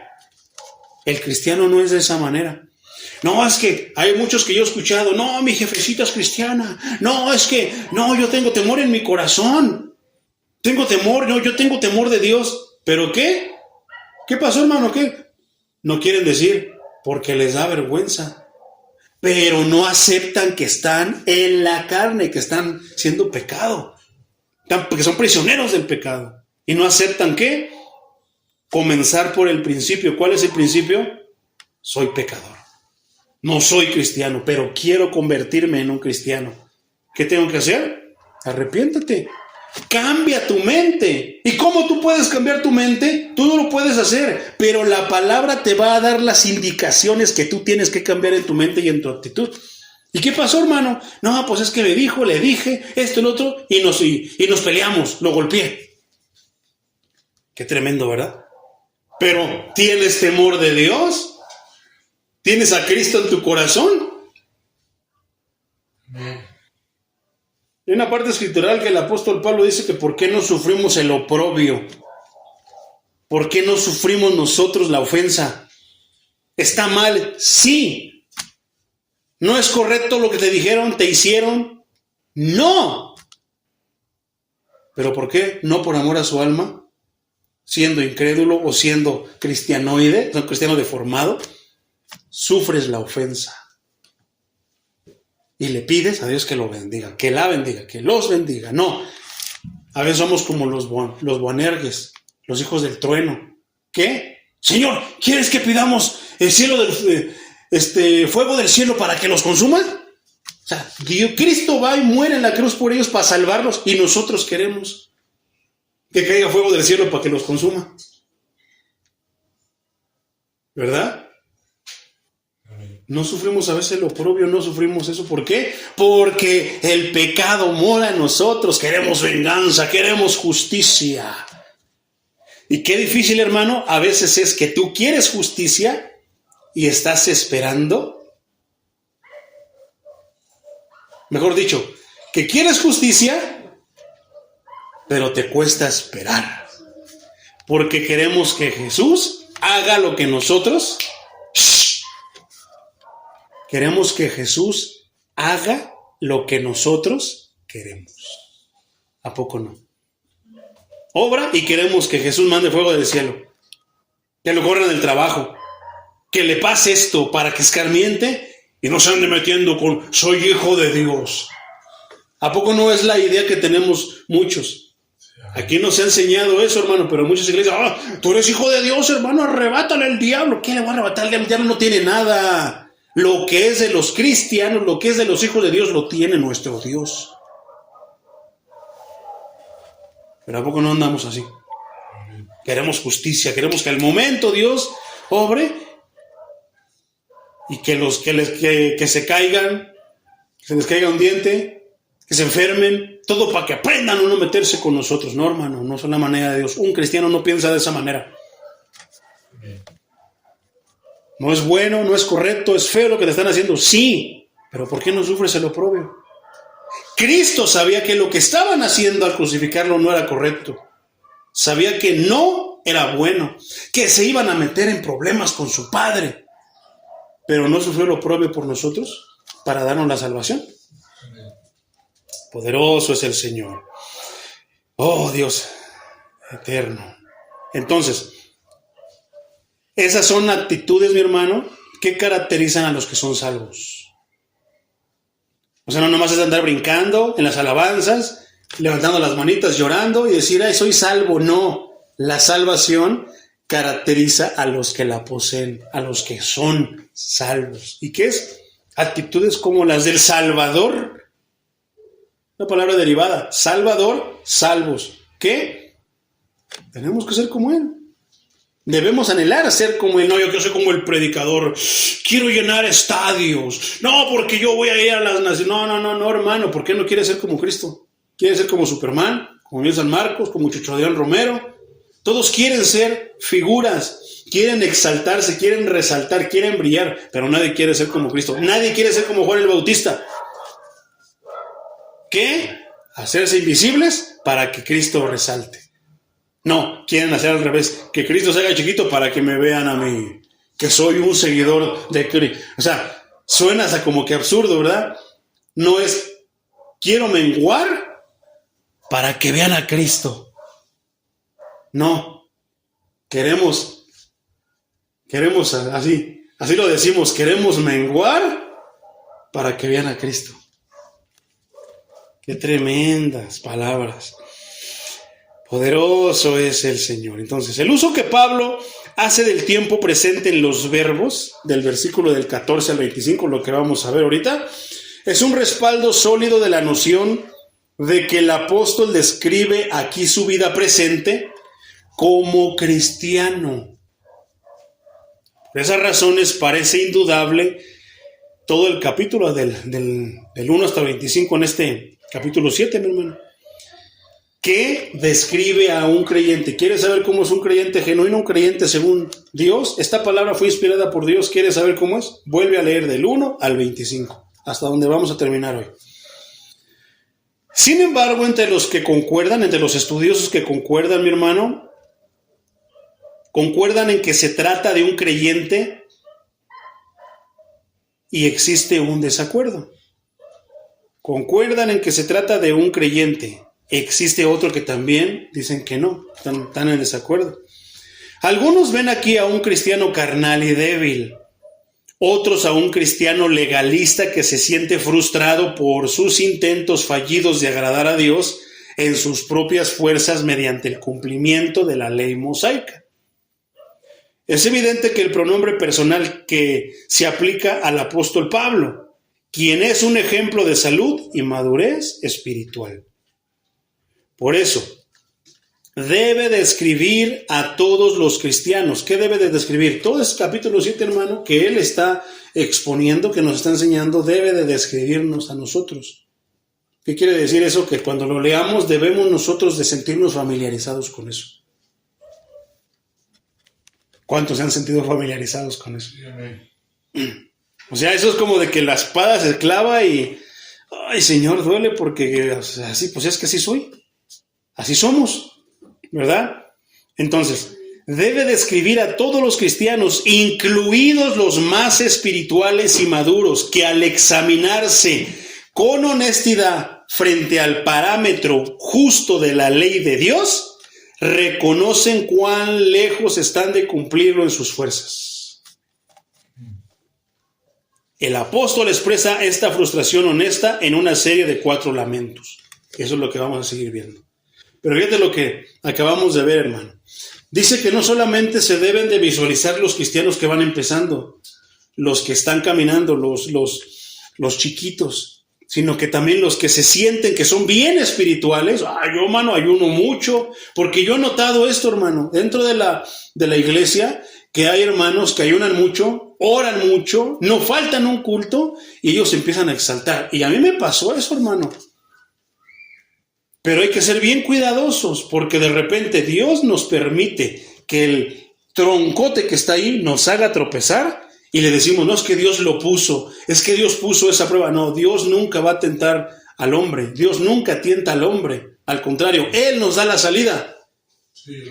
El cristiano no es de esa manera. No, es que hay muchos que yo he escuchado. No, mi jefecita es cristiana. No, es que, no, yo tengo temor en mi corazón. Tengo temor, no, yo tengo temor de Dios. ¿Pero qué? ¿Qué pasó, hermano? ¿Qué? No quieren decir, porque les da vergüenza. Pero no aceptan que están en la carne, que están siendo pecado. Porque son prisioneros del pecado. Y no aceptan, ¿qué? Comenzar por el principio. ¿Cuál es el principio? Soy pecador. No soy cristiano, pero quiero convertirme en un cristiano. ¿Qué tengo que hacer? Arrepiéntate. Cambia tu mente. ¿Y cómo tú puedes cambiar tu mente? Tú no lo puedes hacer, pero la palabra te va a dar las indicaciones que tú tienes que cambiar en tu mente y en tu actitud. ¿Y qué pasó, hermano? No, pues es que le dije, esto y lo otro, y nos peleamos, lo golpeé. Qué tremendo, ¿verdad? Pero, ¿tienes temor de Dios? ¿Tienes a Cristo en tu corazón? Hay una parte escritural que el apóstol Pablo dice que ¿por qué no sufrimos el oprobio? ¿Por qué no sufrimos nosotros la ofensa? ¿Está mal? Sí. ¿No es correcto lo que te dijeron, te hicieron? No. ¿Pero por qué? No por amor a su alma, siendo incrédulo o siendo cristianoide, no, cristiano deformado, sufres la ofensa. Y le pides a Dios que lo bendiga, que la bendiga, que los bendiga. No, a veces somos como los Boanerges, los hijos del trueno. ¿Qué? Señor, ¿quieres que pidamos el cielo fuego del cielo para que los consuma? O sea, Cristo va y muere en la cruz por ellos para salvarlos y nosotros queremos que caiga fuego del cielo para que los consuma. ¿Verdad? No sufrimos a veces lo oprobio, no sufrimos eso. ¿Por qué? Porque el pecado mora en nosotros. Queremos venganza, queremos justicia. Y qué difícil, hermano, a veces es que tú quieres justicia y estás esperando. Mejor dicho, que quieres justicia, pero te cuesta esperar. Porque queremos que Jesús haga lo que nosotros... Queremos que Jesús haga lo que nosotros queremos. ¿A poco no? Obra y queremos que Jesús mande fuego del cielo. Que lo corran del trabajo. Que le pase esto para que escarmiente y no se ande metiendo con soy hijo de Dios. ¿A poco no es la idea que tenemos muchos? Aquí nos ha enseñado eso, hermano, pero muchas iglesias, tú eres hijo de Dios, hermano, arrebátale al diablo. ¿Qué le va a arrebatar al diablo? El diablo no tiene nada. Lo que es de los cristianos, lo que es de los hijos de Dios, lo tiene nuestro Dios. Pero ¿a poco no andamos así? Queremos justicia, queremos que al momento Dios obre y que se caigan, que se les caiga un diente, que se enfermen, todo para que aprendan a no meterse con nosotros. No, hermano, no es una manera de Dios. Un cristiano no piensa de esa manera. No es bueno, no es correcto, es feo lo que te están haciendo. Sí, pero ¿por qué no sufres el oprobio? Cristo sabía que lo que estaban haciendo al crucificarlo no era correcto. Sabía que no era bueno, que se iban a meter en problemas con su Padre. Pero no sufrió el oprobio por nosotros para darnos la salvación. Poderoso es el Señor. Oh, Dios eterno. Entonces, esas son actitudes, mi hermano, que caracterizan a los que son salvos. O sea, no nomás es andar brincando en las alabanzas, levantando las manitas, llorando y decir, ay, soy salvo. No, la salvación caracteriza a los que la poseen, a los que son salvos. ¿Y qué es? Actitudes como las del Salvador. Una palabra derivada. Salvador, salvos. ¿qué? Tenemos que ser como Él. Debemos anhelar ser como Él. No, yo quiero ser como el predicador. Quiero llenar estadios. No, porque yo voy a ir a las naciones. No, hermano. ¿Por qué no quieres ser como Cristo? ¿Quieres ser como Superman? Como Miguel San Marcos, como Chucho Adrián Romero. Todos quieren ser figuras. Quieren exaltarse, quieren resaltar, quieren brillar. Pero nadie quiere ser como Cristo. Nadie quiere ser como Juan el Bautista. ¿Qué? Hacerse invisibles para que Cristo resalte. No, quieren hacer al revés, que Cristo se haga chiquito para que me vean a mí, que soy un seguidor de Cristo. O sea, suena hasta como que absurdo, ¿verdad? No es, quiero menguar para que vean a Cristo. No, queremos así lo decimos, queremos menguar para que vean a Cristo. Qué tremendas palabras. Poderoso es el Señor. Entonces, el uso que Pablo hace del tiempo presente en los verbos, del versículo del 14 al 25, lo que vamos a ver ahorita, es un respaldo sólido de la noción de que el apóstol describe aquí su vida presente como cristiano. Por esas razones parece indudable todo el capítulo del 1 hasta el 25 en este capítulo 7, mi hermano, que describe a un creyente. ¿Quieres saber cómo es un creyente genuino, un creyente según Dios? Esta palabra fue inspirada por Dios. ¿Quieres saber cómo es? Vuelve a leer del 1 al 25, hasta donde vamos a terminar hoy. Sin embargo, entre los estudiosos que concuerdan, mi hermano, concuerdan en que se trata de un creyente y existe un desacuerdo. Concuerdan en que se trata de un creyente. Existe otro que también dicen que no, están en desacuerdo. Algunos ven aquí a un cristiano carnal y débil, otros a un cristiano legalista que se siente frustrado por sus intentos fallidos de agradar a Dios en sus propias fuerzas mediante el cumplimiento de la ley mosaica. Es evidente que el pronombre personal que se aplica al apóstol Pablo, quien es un ejemplo de salud y madurez espiritual. Por eso, debe describir a todos los cristianos. ¿Qué debe de describir? Todo este capítulo 7, hermano, que él está exponiendo, que nos está enseñando, debe de describirnos a nosotros. ¿Qué quiere decir eso? Que cuando lo leamos debemos nosotros de sentirnos familiarizados con eso. ¿Cuántos se han sentido familiarizados con eso? O sea, eso es como de que la espada se clava y... Ay, Señor, duele porque así, pues es que así soy. Así somos, ¿verdad? Entonces, debe describir a todos los cristianos, incluidos los más espirituales y maduros, que al examinarse con honestidad frente al parámetro justo de la ley de Dios, reconocen cuán lejos están de cumplirlo en sus fuerzas. El apóstol expresa esta frustración honesta en una serie de 4 lamentos. Eso es lo que vamos a seguir viendo. Pero fíjate lo que acabamos de ver, hermano. Dice que no solamente se deben de visualizar los cristianos que van empezando, los que están caminando, los chiquitos, sino que también los que se sienten que son bien espirituales. Yo, hermano, ayuno mucho, porque yo he notado esto, hermano, dentro de la iglesia, que hay hermanos que ayunan mucho, oran mucho, no faltan un culto, y ellos empiezan a exaltar. Y a mí me pasó eso, hermano. Pero hay que ser bien cuidadosos, porque de repente Dios nos permite que el troncote que está ahí nos haga tropezar y le decimos, no es que Dios lo puso, es que Dios puso esa prueba. No, Dios nunca va a tentar al hombre, Dios nunca tienta al hombre, al contrario, Él nos da la salida. Sí,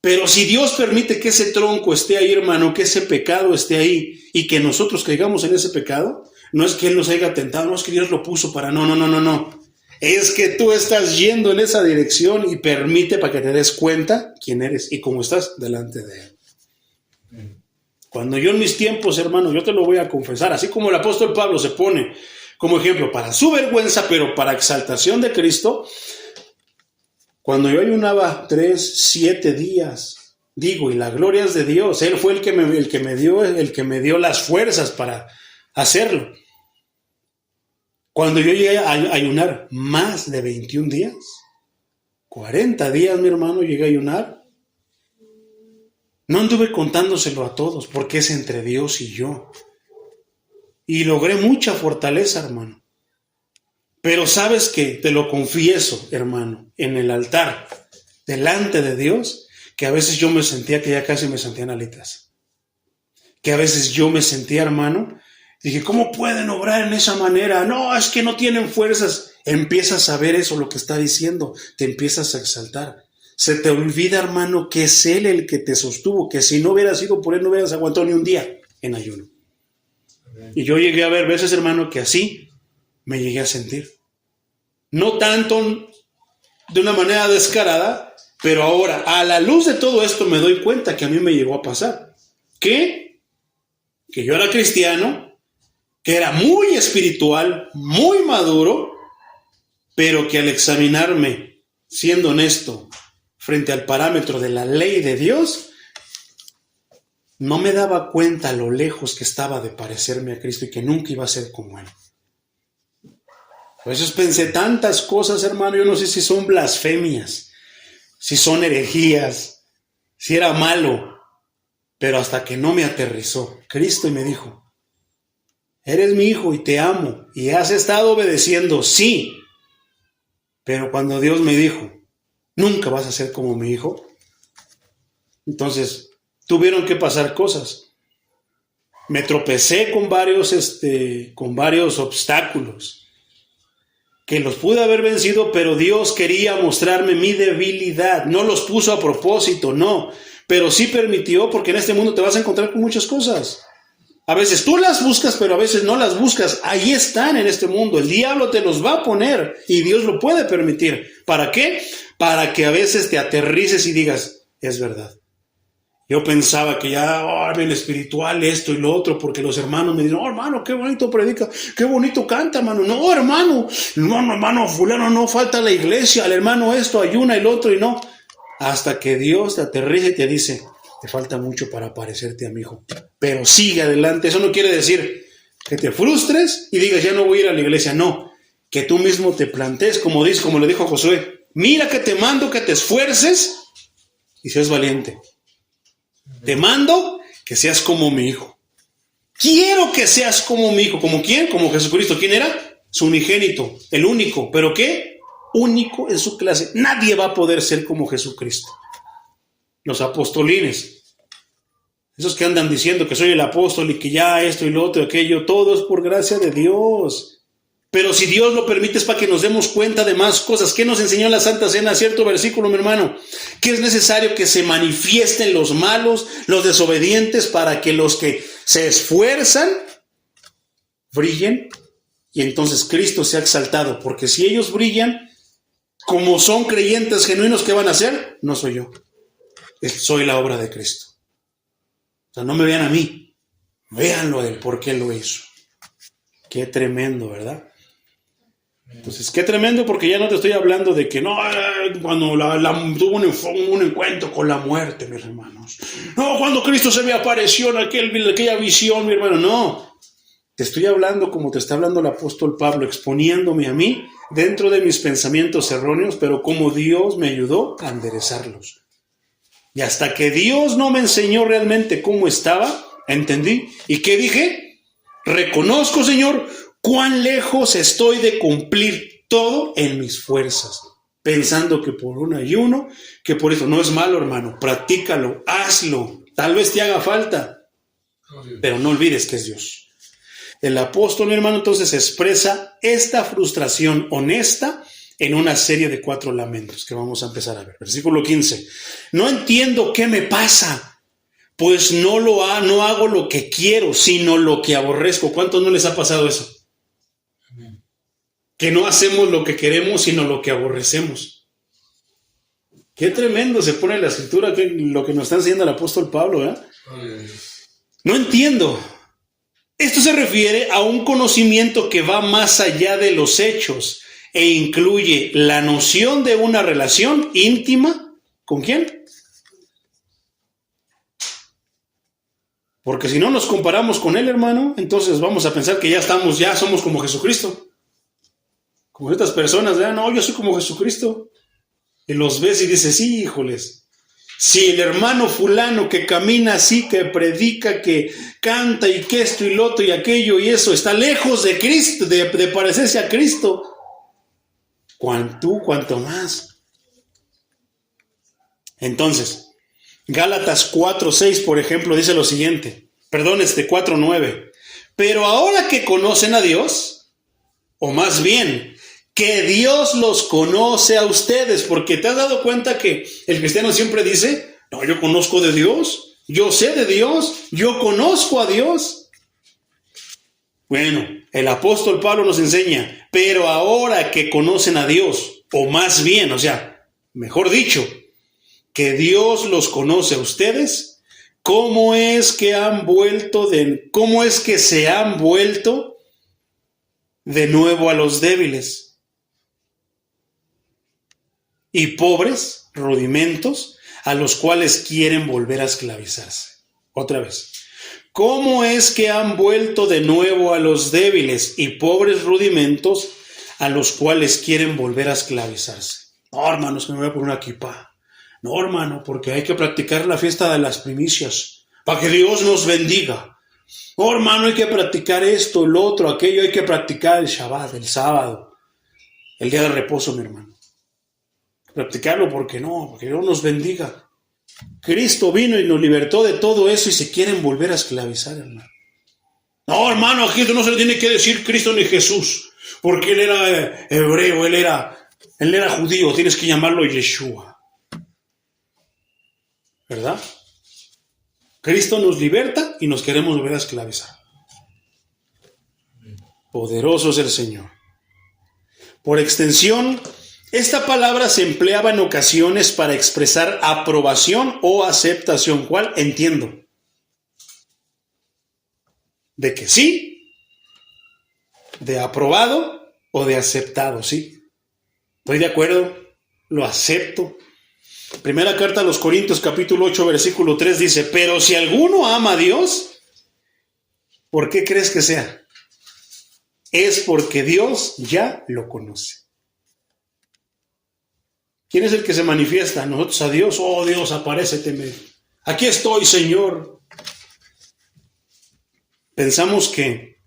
pero si Dios permite que ese tronco esté ahí, hermano, que ese pecado esté ahí y que nosotros caigamos en ese pecado, no es que Él nos haya tentado, no es que Dios lo puso para... No. Es que tú estás yendo en esa dirección y permite para que te des cuenta quién eres y cómo estás delante de Él. Cuando yo en mis tiempos, hermano, yo te lo voy a confesar, así como el apóstol Pablo se pone como ejemplo para su vergüenza, pero para exaltación de Cristo, cuando yo ayunaba 3, 7 días, digo, y la gloria es de Dios, Él fue el que me dio las fuerzas para hacerlo. Cuando yo llegué a ayunar más de 21 días, 40 días, mi hermano, llegué a ayunar. No anduve contándoselo a todos, porque es entre Dios y yo. Y logré mucha fortaleza, hermano. Pero sabes que, te lo confieso, hermano, en el altar, delante de Dios, que a veces yo me sentía que ya casi me sentían alitas. Que a veces yo me sentía, hermano, dije, ¿cómo pueden obrar en esa manera? No, es que no tienen fuerzas. Empiezas a ver eso, lo que está diciendo, te empiezas a exaltar. Se te olvida, hermano, que es Él el que te sostuvo, que si no hubiera sido por Él no hubieras aguantado ni un día en ayuno. Y yo llegué a ver veces, hermano, que así me llegué a sentir. No tanto de una manera descarada, pero ahora, a la luz de todo esto, me doy cuenta que a mí me llegó a pasar. Que yo era cristiano, que era muy espiritual, muy maduro, pero que al examinarme, siendo honesto, frente al parámetro de la ley de Dios, no me daba cuenta lo lejos que estaba de parecerme a Cristo y que nunca iba a ser como Él. A veces pensé tantas cosas, hermano, yo no sé si son blasfemias, si son herejías, si era malo, pero hasta que no me aterrizó Cristo y me dijo, eres mi hijo y te amo y has estado obedeciendo, sí, pero cuando Dios me dijo, nunca vas a ser como mi hijo, entonces tuvieron que pasar cosas. Me tropecé con varios obstáculos que los pude haber vencido, pero Dios quería mostrarme mi debilidad. No los puso a propósito, no, pero sí permitió, porque en este mundo te vas a encontrar con muchas cosas. A veces tú las buscas, pero a veces no las buscas. Ahí están en este mundo. El diablo te los va a poner y Dios lo puede permitir. ¿Para qué? Para que a veces te aterrices y digas, es verdad. Yo pensaba que ya, el espiritual, esto y lo otro, porque los hermanos me dicen, oh, hermano, qué bonito predica, qué bonito canta, hermano. No, hermano, fulano, no falta la iglesia, al hermano esto, ayuna y lo otro y no. Hasta que Dios te aterriza y te dice, te falta mucho para parecerte a mi hijo, pero sigue adelante. Eso no quiere decir que te frustres y digas, ya no voy a ir a la iglesia. No, que tú mismo te plantees, como le dijo Josué, mira que te mando que te esfuerces y seas valiente. Te mando que seas como mi hijo. Quiero que seas como mi hijo. ¿Como quién? Como Jesucristo. ¿Quién era? Su unigénito, el único. ¿Pero qué? Único en su clase. Nadie va a poder ser como Jesucristo. Los apostolines, esos que andan diciendo que soy el apóstol y que ya esto y lo otro, aquello, todo es por gracia de Dios. Pero si Dios lo permite es para que nos demos cuenta de más cosas. ¿Qué nos enseñó la Santa Cena? Cierto versículo, mi hermano. Que es necesario que se manifiesten los malos, los desobedientes, para que los que se esfuerzan brillen y entonces Cristo sea exaltado. Porque si ellos brillan, como son creyentes genuinos, ¿qué van a hacer? No soy yo. Soy la obra de Cristo. O sea, no me vean a mí. Véanlo a Él, porque Él lo hizo. Qué tremendo, ¿verdad? Entonces, qué tremendo, porque ya no te estoy hablando de que no, cuando tuvo un encuentro con la muerte, mis hermanos. No, cuando Cristo se me apareció en aquella visión, mi hermano. No, te estoy hablando como te está hablando el apóstol Pablo, exponiéndome a mí dentro de mis pensamientos erróneos, pero como Dios me ayudó a enderezarlos. Y hasta que Dios no me enseñó realmente cómo estaba, entendí. ¿Y qué dije? Reconozco, Señor, cuán lejos estoy de cumplir todo en mis fuerzas, pensando que por un ayuno, que por eso no es malo, hermano, practícalo, hazlo, tal vez te haga falta, pero no olvides que es Dios. El apóstol, mi hermano, entonces expresa esta frustración honesta en una serie de 4 lamentos que vamos a empezar a ver. Versículo 15. No entiendo qué me pasa, pues no hago lo que quiero, sino lo que aborrezco. ¿Cuántos no les ha pasado eso? Que no hacemos lo que queremos, sino lo que aborrecemos. Qué tremendo se pone la escritura, lo que nos está enseñando el apóstol Pablo, ¿eh? No entiendo. Esto se refiere a un conocimiento que va más allá de los hechos e incluye la noción de una relación íntima. ¿Con quién? Porque si no nos comparamos con Él, hermano, entonces vamos a pensar que ya somos como Jesucristo. Como estas personas, no, yo soy como Jesucristo. Y los ves y dices, sí, híjoles, si el hermano fulano que camina así, que predica, que canta y que esto y lo otro y aquello y eso, está lejos de Cristo, de parecerse a Cristo, cuanto más. Entonces, Gálatas 4:6, por ejemplo, dice lo siguiente, 4:9, pero ahora que conocen a Dios, o más bien, que Dios los conoce a ustedes, porque te has dado cuenta que el cristiano siempre dice, no, yo conozco de Dios, yo sé de Dios, yo conozco a Dios. Bueno, el apóstol Pablo nos enseña, pero ahora que conocen a Dios, o más bien, o sea, mejor dicho, que Dios los conoce a ustedes, ¿cómo es que se han vuelto de nuevo a los débiles y pobres rudimentos a los cuales quieren volver a esclavizarse? Otra vez. ¿Cómo es que han vuelto de nuevo a los débiles y pobres rudimentos a los cuales quieren volver a esclavizarse? No, hermanos, que me voy a poner una kipá. No, hermano, porque hay que practicar la fiesta de las primicias para que Dios nos bendiga. No, hermano, hay que practicar esto, lo otro, aquello, hay que practicar el Shabbat, el sábado, el día de reposo, mi hermano. Practicarlo porque Dios nos bendiga. Cristo vino y nos libertó de todo eso y se quieren volver a esclavizar, hermano. No, hermano, aquí no se le tiene que decir Cristo ni Jesús, porque él era hebreo, él era judío, tienes que llamarlo Yeshua. ¿Verdad? Cristo nos liberta y nos queremos volver a esclavizar. Poderoso es el Señor. Por extensión, esta palabra se empleaba en ocasiones para expresar aprobación o aceptación. ¿Cuál? Entiendo. De que sí, de aprobado o de aceptado, sí. Estoy de acuerdo, lo acepto. Primera carta a los Corintios, capítulo 8, versículo 3 dice, pero si alguno ama a Dios, ¿por qué crees que sea? Es porque Dios ya lo conoce. ¿Quién es el que se manifiesta? Nosotros a Dios. Oh Dios, aparéceteme. Aquí estoy, Señor. Pensamos que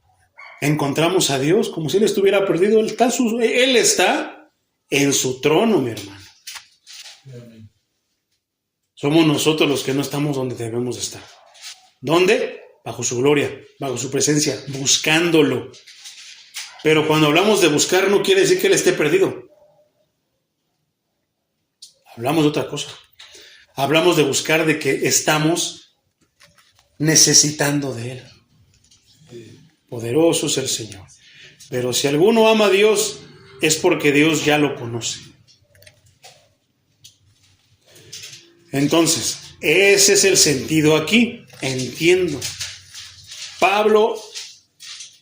encontramos a Dios como si Él estuviera perdido. Él está en su trono, mi hermano. Somos nosotros los que no estamos donde debemos estar. ¿Dónde? Bajo su gloria, bajo su presencia, buscándolo. Pero cuando hablamos de buscar no quiere decir que Él esté perdido. Hablamos de otra cosa. Hablamos de buscar, de que estamos necesitando de Él. Poderoso es el Señor. Pero si alguno ama a Dios, es porque Dios ya lo conoce. Entonces, ese es el sentido aquí. Entiendo. Pablo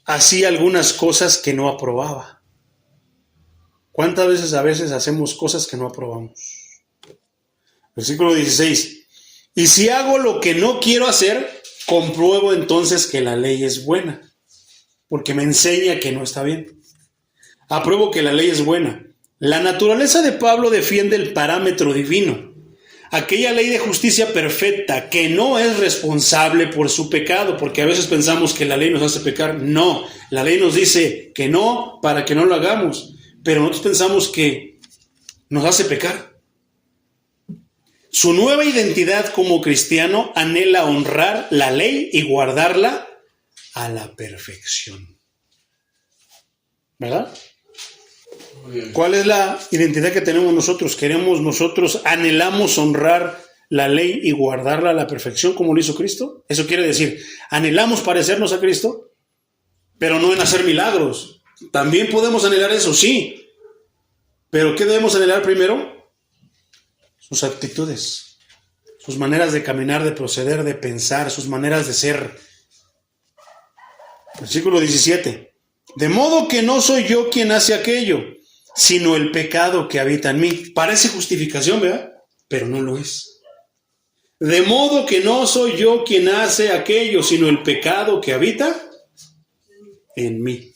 hacía algunas cosas que no aprobaba. ¿Cuántas veces a veces hacemos cosas que no aprobamos? Versículo 16. Y si hago lo que no quiero hacer, compruebo entonces que la ley es buena, porque me enseña que no está bien. Apruebo que la ley es buena. La naturaleza de Pablo defiende el parámetro divino, aquella ley de justicia perfecta que no es responsable por su pecado, porque a veces pensamos que la ley nos hace pecar. No, la ley nos dice que no para que no lo hagamos, pero nosotros pensamos que nos hace pecar. Su nueva identidad como cristiano anhela honrar la ley y guardarla a la perfección. ¿Verdad? ¿Cuál es la identidad que tenemos nosotros? Anhelamos honrar la ley y guardarla a la perfección como lo hizo Cristo. Eso quiere decir, anhelamos parecernos a Cristo, pero no en hacer milagros. También podemos anhelar eso, sí. Pero ¿qué debemos anhelar primero? Sus actitudes, sus maneras de caminar, de proceder, de pensar, sus maneras de ser. Versículo 17. De modo que no soy yo quien hace aquello, sino el pecado que habita en mí. Parece justificación, ¿verdad? Pero no lo es. De modo que no soy yo quien hace aquello, sino el pecado que habita en mí.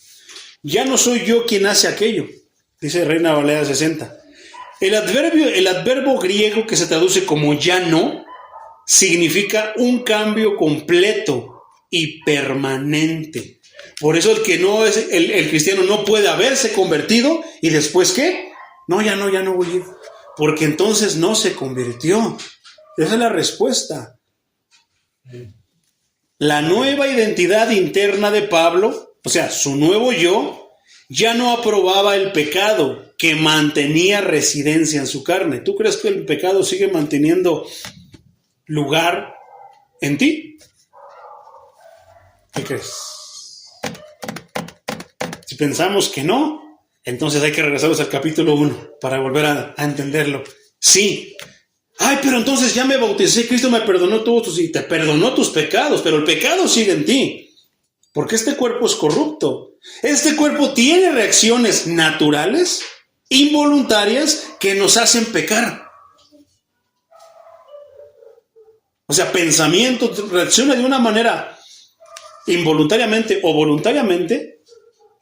Ya no soy yo quien hace aquello, dice Reina Valera 60. El adverbio griego que se traduce como ya no significa un cambio completo y permanente. Por eso el que no es el cristiano no puede haberse convertido y después ¿qué? No, ya no voy a ir. Porque entonces no se convirtió. Esa es la respuesta. La nueva identidad interna de Pablo, o sea, su nuevo yo, ya no aprobaba el pecado que mantenía residencia en su carne. ¿Tú crees que el pecado sigue manteniendo lugar en ti? ¿Qué crees? Si pensamos que no, entonces hay que regresarnos al capítulo 1 para volver a entenderlo. Sí. Ay, pero entonces ya me bauticé, Cristo me perdonó todos y te perdonó tus pecados, pero el pecado sigue en ti. Porque este cuerpo es corrupto. Este cuerpo tiene reacciones naturales, involuntarias, que nos hacen pecar. O sea, pensamiento reacciona de una manera involuntariamente o voluntariamente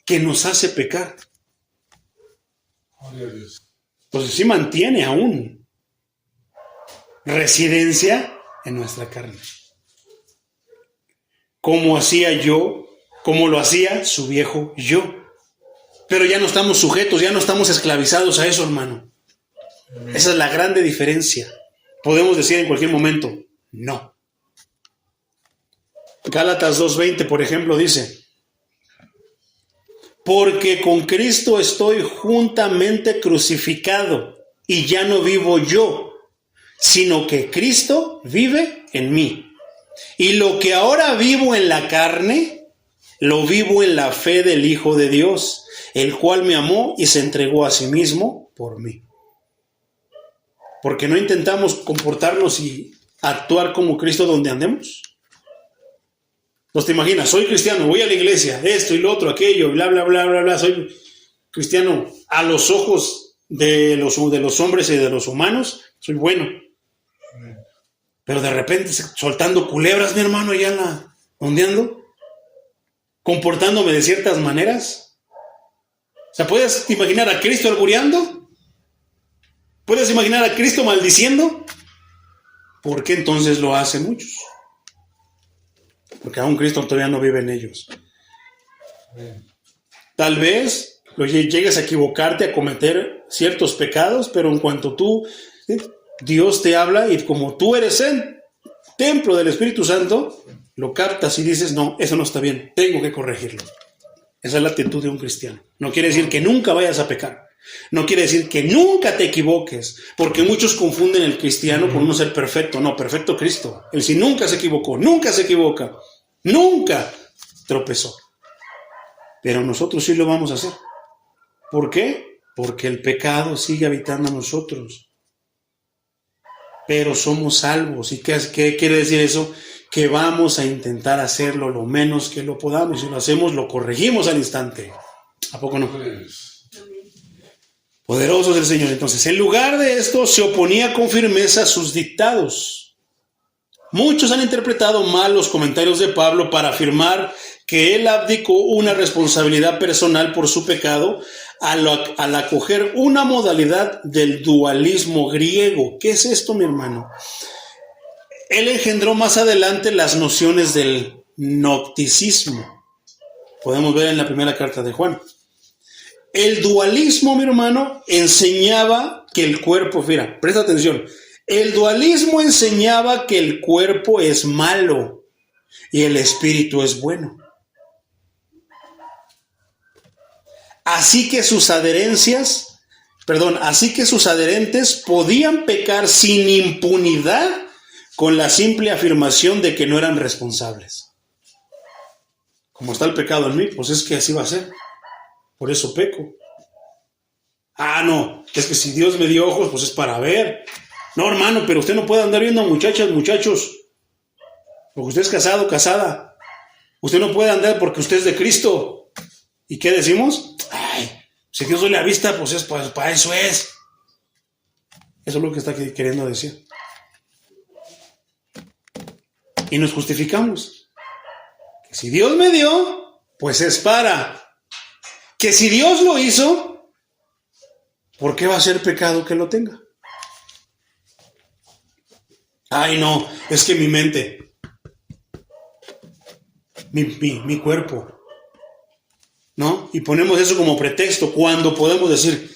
que nos hace pecar. Entonces sí mantiene aún residencia en nuestra carne. Como lo hacía su viejo yo. Pero ya no estamos sujetos, ya no estamos esclavizados a eso, hermano. Esa es la grande diferencia. Podemos decir en cualquier momento, no. Gálatas 2:20, por ejemplo, dice: porque con Cristo estoy juntamente crucificado, y ya no vivo yo, sino que Cristo vive en mí. Y lo que ahora vivo en la carne, lo vivo en la fe del Hijo de Dios, el cual me amó y se entregó a sí mismo por mí. Porque no intentamos comportarnos y actuar como Cristo donde andemos. Entonces te imaginas, soy cristiano, voy a la iglesia, esto y lo otro, aquello, bla, bla, bla, bla, bla, soy cristiano a los ojos de los hombres y de los humanos, soy bueno. Pero de repente soltando culebras, mi hermano, allá donde ando, comportándome de ciertas maneras. O sea, ¿puedes imaginar a Cristo albureando? ¿Puedes imaginar a Cristo maldiciendo? ¿Por qué entonces lo hacen muchos? Porque aún Cristo todavía no vive en ellos. Tal vez llegues a equivocarte, a cometer ciertos pecados, pero en cuanto Dios te habla y como tú eres el templo del Espíritu Santo, lo captas y dices, no, eso no está bien, tengo que corregirlo. Esa es la actitud de un cristiano. No quiere decir que nunca vayas a pecar. No quiere decir que nunca te equivoques, porque muchos confunden el cristiano con un ser perfecto. No, perfecto Cristo. Él sí nunca se equivocó, nunca se equivoca, nunca tropezó. Pero nosotros sí lo vamos a hacer. ¿Por qué? Porque el pecado sigue habitando en nosotros. Pero somos salvos. ¿Y qué quiere decir eso? Que vamos a intentar hacerlo lo menos que lo podamos. Si lo hacemos, lo corregimos al instante. ¿A poco no? Poderoso es el Señor. Entonces, en lugar de esto, se oponía con firmeza a sus dictados. Muchos han interpretado mal los comentarios de Pablo para afirmar que él abdicó una responsabilidad personal por su pecado al acoger una modalidad del dualismo griego. ¿Qué es esto, mi hermano? Él engendró más adelante las nociones del gnosticismo. Podemos ver en la primera carta de Juan. El dualismo, mi hermano, enseñaba que el cuerpo, mira, presta atención, el dualismo enseñaba que el cuerpo es malo y el espíritu es bueno. Así que sus adherentes podían pecar sin impunidad con la simple afirmación de que no eran responsables. Como está el pecado en mí, pues es que así va a ser. Por eso peco. Ah, no, es que si Dios me dio ojos, pues es para ver. No, hermano, pero usted no puede andar viendo a muchachos. Porque usted es casado, casada. Usted no puede andar porque usted es de Cristo. ¿Y qué decimos? Ay, si Dios doy la vista, pues es para eso es. Eso es lo que está queriendo decir. Y nos justificamos. Que si Dios me dio, pues es para. Que si Dios lo hizo, ¿por qué va a ser pecado que lo tenga? Ay, no, es que mi mente, mi cuerpo, ¿no? Y ponemos eso como pretexto cuando podemos decir,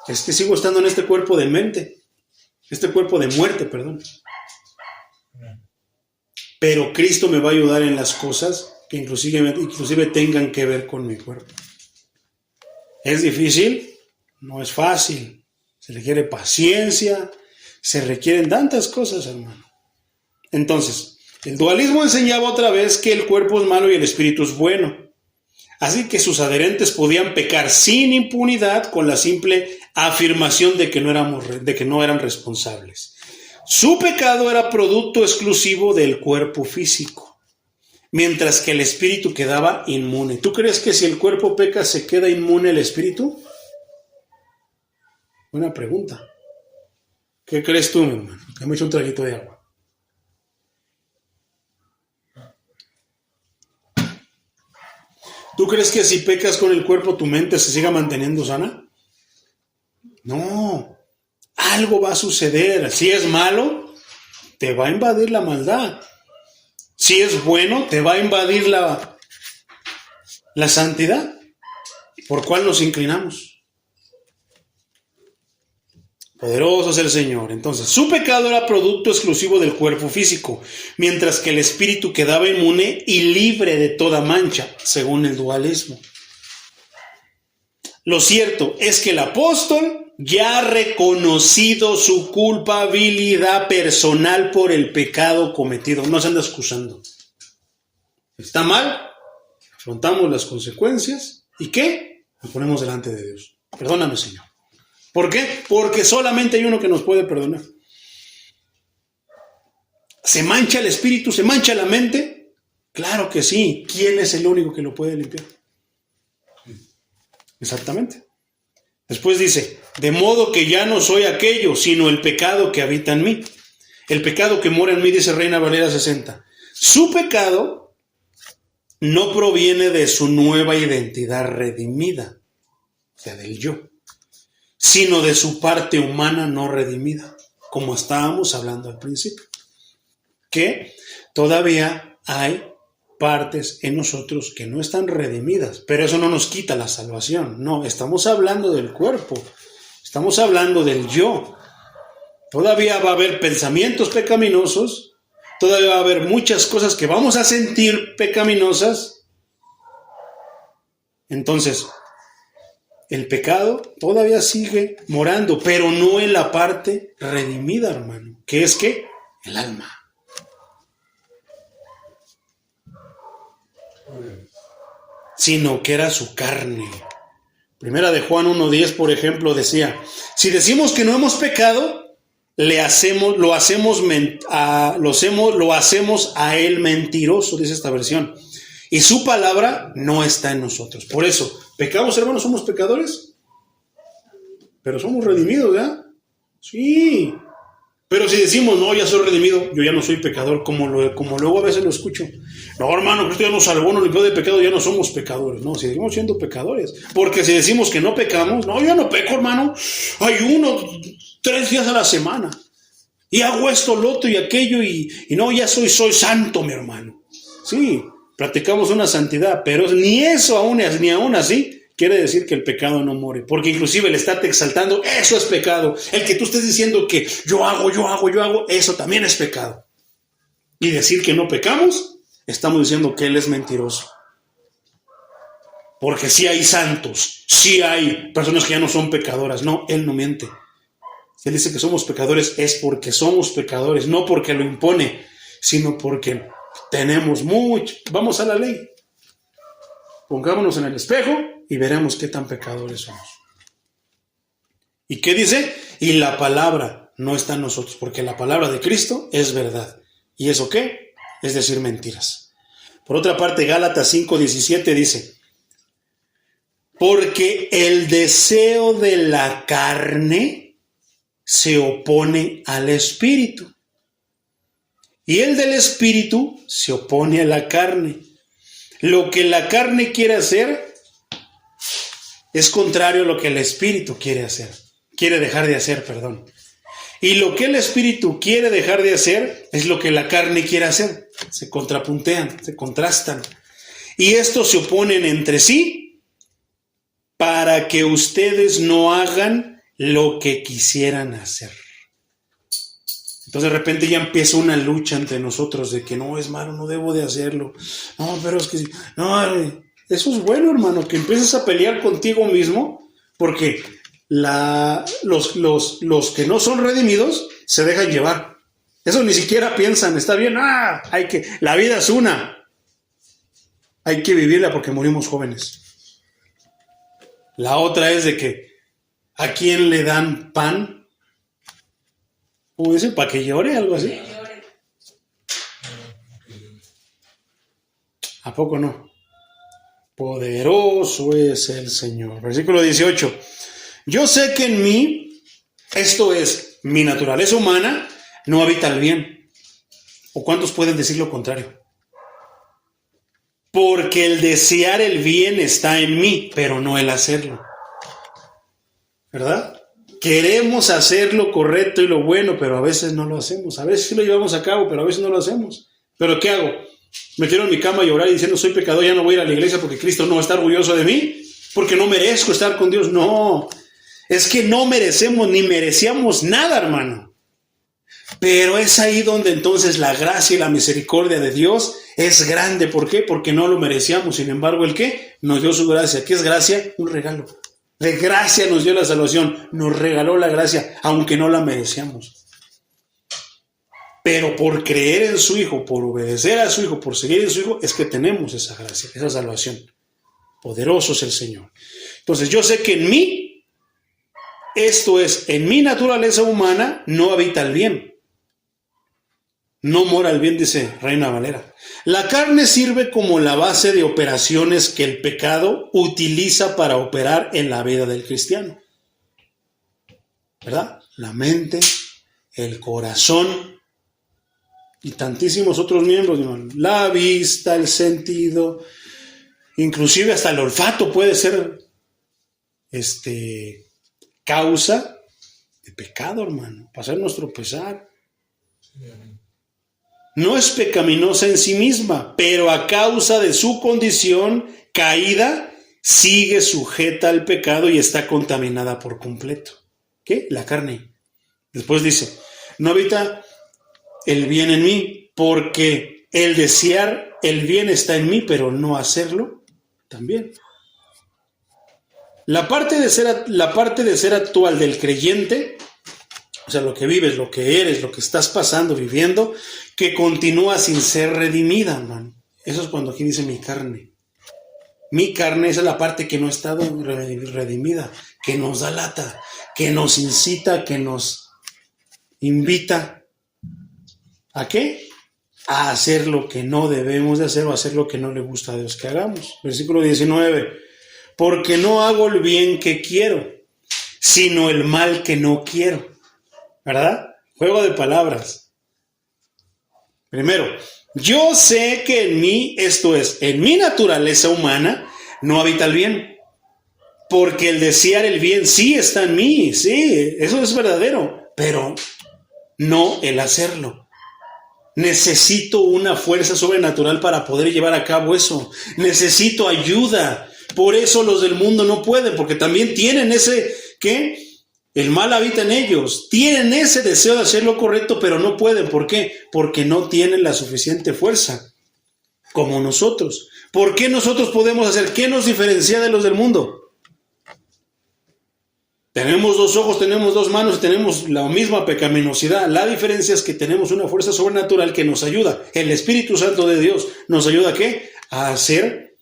es que sigo estando en este cuerpo de mente, este cuerpo de muerte, perdón. Pero Cristo me va a ayudar en las cosas que inclusive tengan que ver con mi cuerpo. ¿Es difícil? No es fácil. Se requiere paciencia, se requieren tantas cosas, hermano. Entonces, el dualismo enseñaba otra vez que el cuerpo es malo y el espíritu es bueno. Así que sus adherentes podían pecar sin impunidad con la simple afirmación de que no eran responsables. Su pecado era producto exclusivo del cuerpo físico, mientras que el espíritu quedaba inmune. ¿Tú crees que si el cuerpo peca se queda inmune el espíritu? Buena pregunta. ¿Qué crees tú, mi hermano? Que me echo un traguito de agua. ¿Tú crees que si pecas con el cuerpo tu mente se siga manteniendo sana? No. Algo va a suceder. Si es malo, te va a invadir la maldad. Si es bueno, te va a invadir la santidad. ¿Por cuál nos inclinamos? Poderoso es el Señor. Entonces, su pecado era producto exclusivo del cuerpo físico, mientras que el espíritu quedaba inmune y libre de toda mancha, según el dualismo. Lo cierto es que el apóstol ya ha reconocido su culpabilidad personal por el pecado cometido. No se anda excusando. Está mal, afrontamos las consecuencias. ¿Y qué? Nos ponemos delante de Dios. Perdóname, Señor. ¿Por qué? Porque solamente hay uno que nos puede perdonar. ¿Se mancha el espíritu? ¿Se mancha la mente? Claro que sí. ¿Quién es el único que lo puede limpiar? Exactamente. Después dice, de modo que ya no soy aquello, sino el pecado que habita en mí. El pecado que mora en mí, dice Reina Valera 60. Su pecado no proviene de su nueva identidad redimida, o sea, del yo, sino de su parte humana no redimida, como estábamos hablando al principio. Que todavía hay partes en nosotros que no están redimidas, pero eso no nos quita la salvación. No, estamos hablando del cuerpo, estamos hablando del yo. Todavía va a haber pensamientos pecaminosos, todavía va a haber muchas cosas que vamos a sentir pecaminosas. Entonces, el pecado todavía sigue morando, pero no en la parte redimida, hermano, que es que el alma. Sino que era su carne. Primera de Juan 1:10, por ejemplo, decía, si decimos que no hemos pecado, lo hacemos a él mentiroso, dice esta versión. Y su palabra no está en nosotros. Por eso, ¿pecamos, hermanos? ¿Somos pecadores? Pero somos redimidos, ¿ya? Sí. Pero si decimos, no, ya soy redimido, yo ya no soy pecador, como luego a veces lo escucho. No, hermano, Cristo ya nos salvó, nos limpió de pecado, ya no somos pecadores. No, seguimos siendo pecadores. Porque si decimos que no pecamos, no, yo no peco, hermano. Ayuno 3 días a la semana. Y hago esto, lo otro y aquello, y no, ya soy santo, mi hermano. Sí, practicamos una santidad, pero ni aún así quiere decir que el pecado no muere, porque inclusive el estarte exaltando, eso es pecado. El que tú estés diciendo que yo hago, eso también es pecado. Y decir que no pecamos, estamos diciendo que él es mentiroso. Porque sí hay santos, sí hay personas que ya no son pecadoras. No, él no miente. Si él dice que somos pecadores, es porque somos pecadores, no porque lo impone, sino porque tenemos mucho. Vamos a la ley. Pongámonos en el espejo y veremos qué tan pecadores somos. ¿Y qué dice? Y la palabra no está en nosotros, porque la palabra de Cristo es verdad. ¿Y eso qué? Es decir, mentiras. Por otra parte, Gálatas 5:17 dice, porque el deseo de la carne se opone al espíritu, y el del espíritu se opone a la carne. Lo que la carne quiere hacer, es contrario a lo que el Espíritu quiere dejar de hacer, perdón. Y lo que el Espíritu quiere dejar de hacer es lo que la carne quiere hacer. Se contrapuntean, se contrastan. Y estos se oponen entre sí para que ustedes no hagan lo que quisieran hacer. Entonces de repente ya empieza una lucha entre nosotros de que no, es malo, no debo de hacerlo. No, pero es que sí. No, eso es bueno, hermano, que empieces a pelear contigo mismo, porque los que no son redimidos se dejan llevar. Eso ni siquiera piensan, está bien, la vida es una. Hay que vivirla porque morimos jóvenes. La otra es de que ¿a quién le dan pan? ¿Cómo dicen? ¿Para que llore? Algo así. ¿A poco no? Poderoso es el Señor. Versículo 18. Yo sé que en mí, esto es, mi naturaleza humana, no habita el bien. ¿O cuántos pueden decir lo contrario? Porque el desear el bien está en mí, pero no el hacerlo. ¿Verdad? Queremos hacer lo correcto y lo bueno, pero a veces no lo hacemos. A veces sí lo llevamos a cabo, pero a veces no lo hacemos. ¿Pero qué hago? ¿Me tiro en mi cama a llorar y diciendo soy pecador, ya no voy a ir a la iglesia porque Cristo no está orgulloso de mí? Porque no merezco estar con Dios. No, es que no merecemos ni merecíamos nada, hermano. Pero es ahí donde entonces la gracia y la misericordia de Dios es grande. ¿Por qué? Porque no lo merecíamos. Sin embargo, ¿el qué? Nos dio su gracia. ¿Qué es gracia? Un regalo. De gracia nos dio la salvación. Nos regaló la gracia, aunque no la merecíamos. Pero por creer en su Hijo, por obedecer a su Hijo, por seguir en su Hijo, es que tenemos esa gracia, esa salvación. Poderoso es el Señor. Entonces, yo sé que en mí, esto es, en mi naturaleza humana, no habita el bien. No mora el bien, dice Reina Valera. La carne sirve como la base de operaciones que el pecado utiliza para operar en la vida del cristiano. ¿Verdad? La mente, el corazón y tantísimos otros miembros, hermano. La vista, el sentido, inclusive hasta el olfato puede ser causa de pecado, hermano, para hacernos tropezar. No es pecaminosa en sí misma, pero a causa de su condición caída, sigue sujeta al pecado y está contaminada por completo. ¿Qué? La carne. Después dice, no habita el bien en mí, porque el desear el bien está en mí, pero no hacerlo también. La parte de ser actual del creyente, o sea, lo que vives, lo que eres, lo que estás pasando, viviendo, que continúa sin ser redimida, hermano. Eso es cuando aquí dice mi carne. Mi carne, esa es la parte que no ha estado redimida, que nos da lata, que nos incita, que nos invita. ¿A qué? A hacer lo que no debemos de hacer o hacer lo que no le gusta a Dios que hagamos. Versículo 19. Porque no hago el bien que quiero, sino el mal que no quiero. ¿Verdad? Juego de palabras. Primero, yo sé que en mí, esto es, en mi naturaleza humana, no habita el bien. Porque el desear el bien sí está en mí, sí, eso es verdadero, pero no el hacerlo. Necesito una fuerza sobrenatural para poder llevar a cabo eso. Necesito ayuda. Por eso los del mundo no pueden, porque también tienen ese, ¿qué? El mal habita en ellos. Tienen ese deseo de hacer lo correcto, pero no pueden. ¿Por qué? Porque no tienen la suficiente fuerza, como nosotros. ¿Por qué nosotros podemos hacer? ¿Qué nos diferencia de los del mundo? Tenemos dos ojos, tenemos dos manos, tenemos la misma pecaminosidad. La diferencia es que tenemos una fuerza sobrenatural que nos ayuda. El Espíritu Santo de Dios nos ayuda ¿a qué? A hacer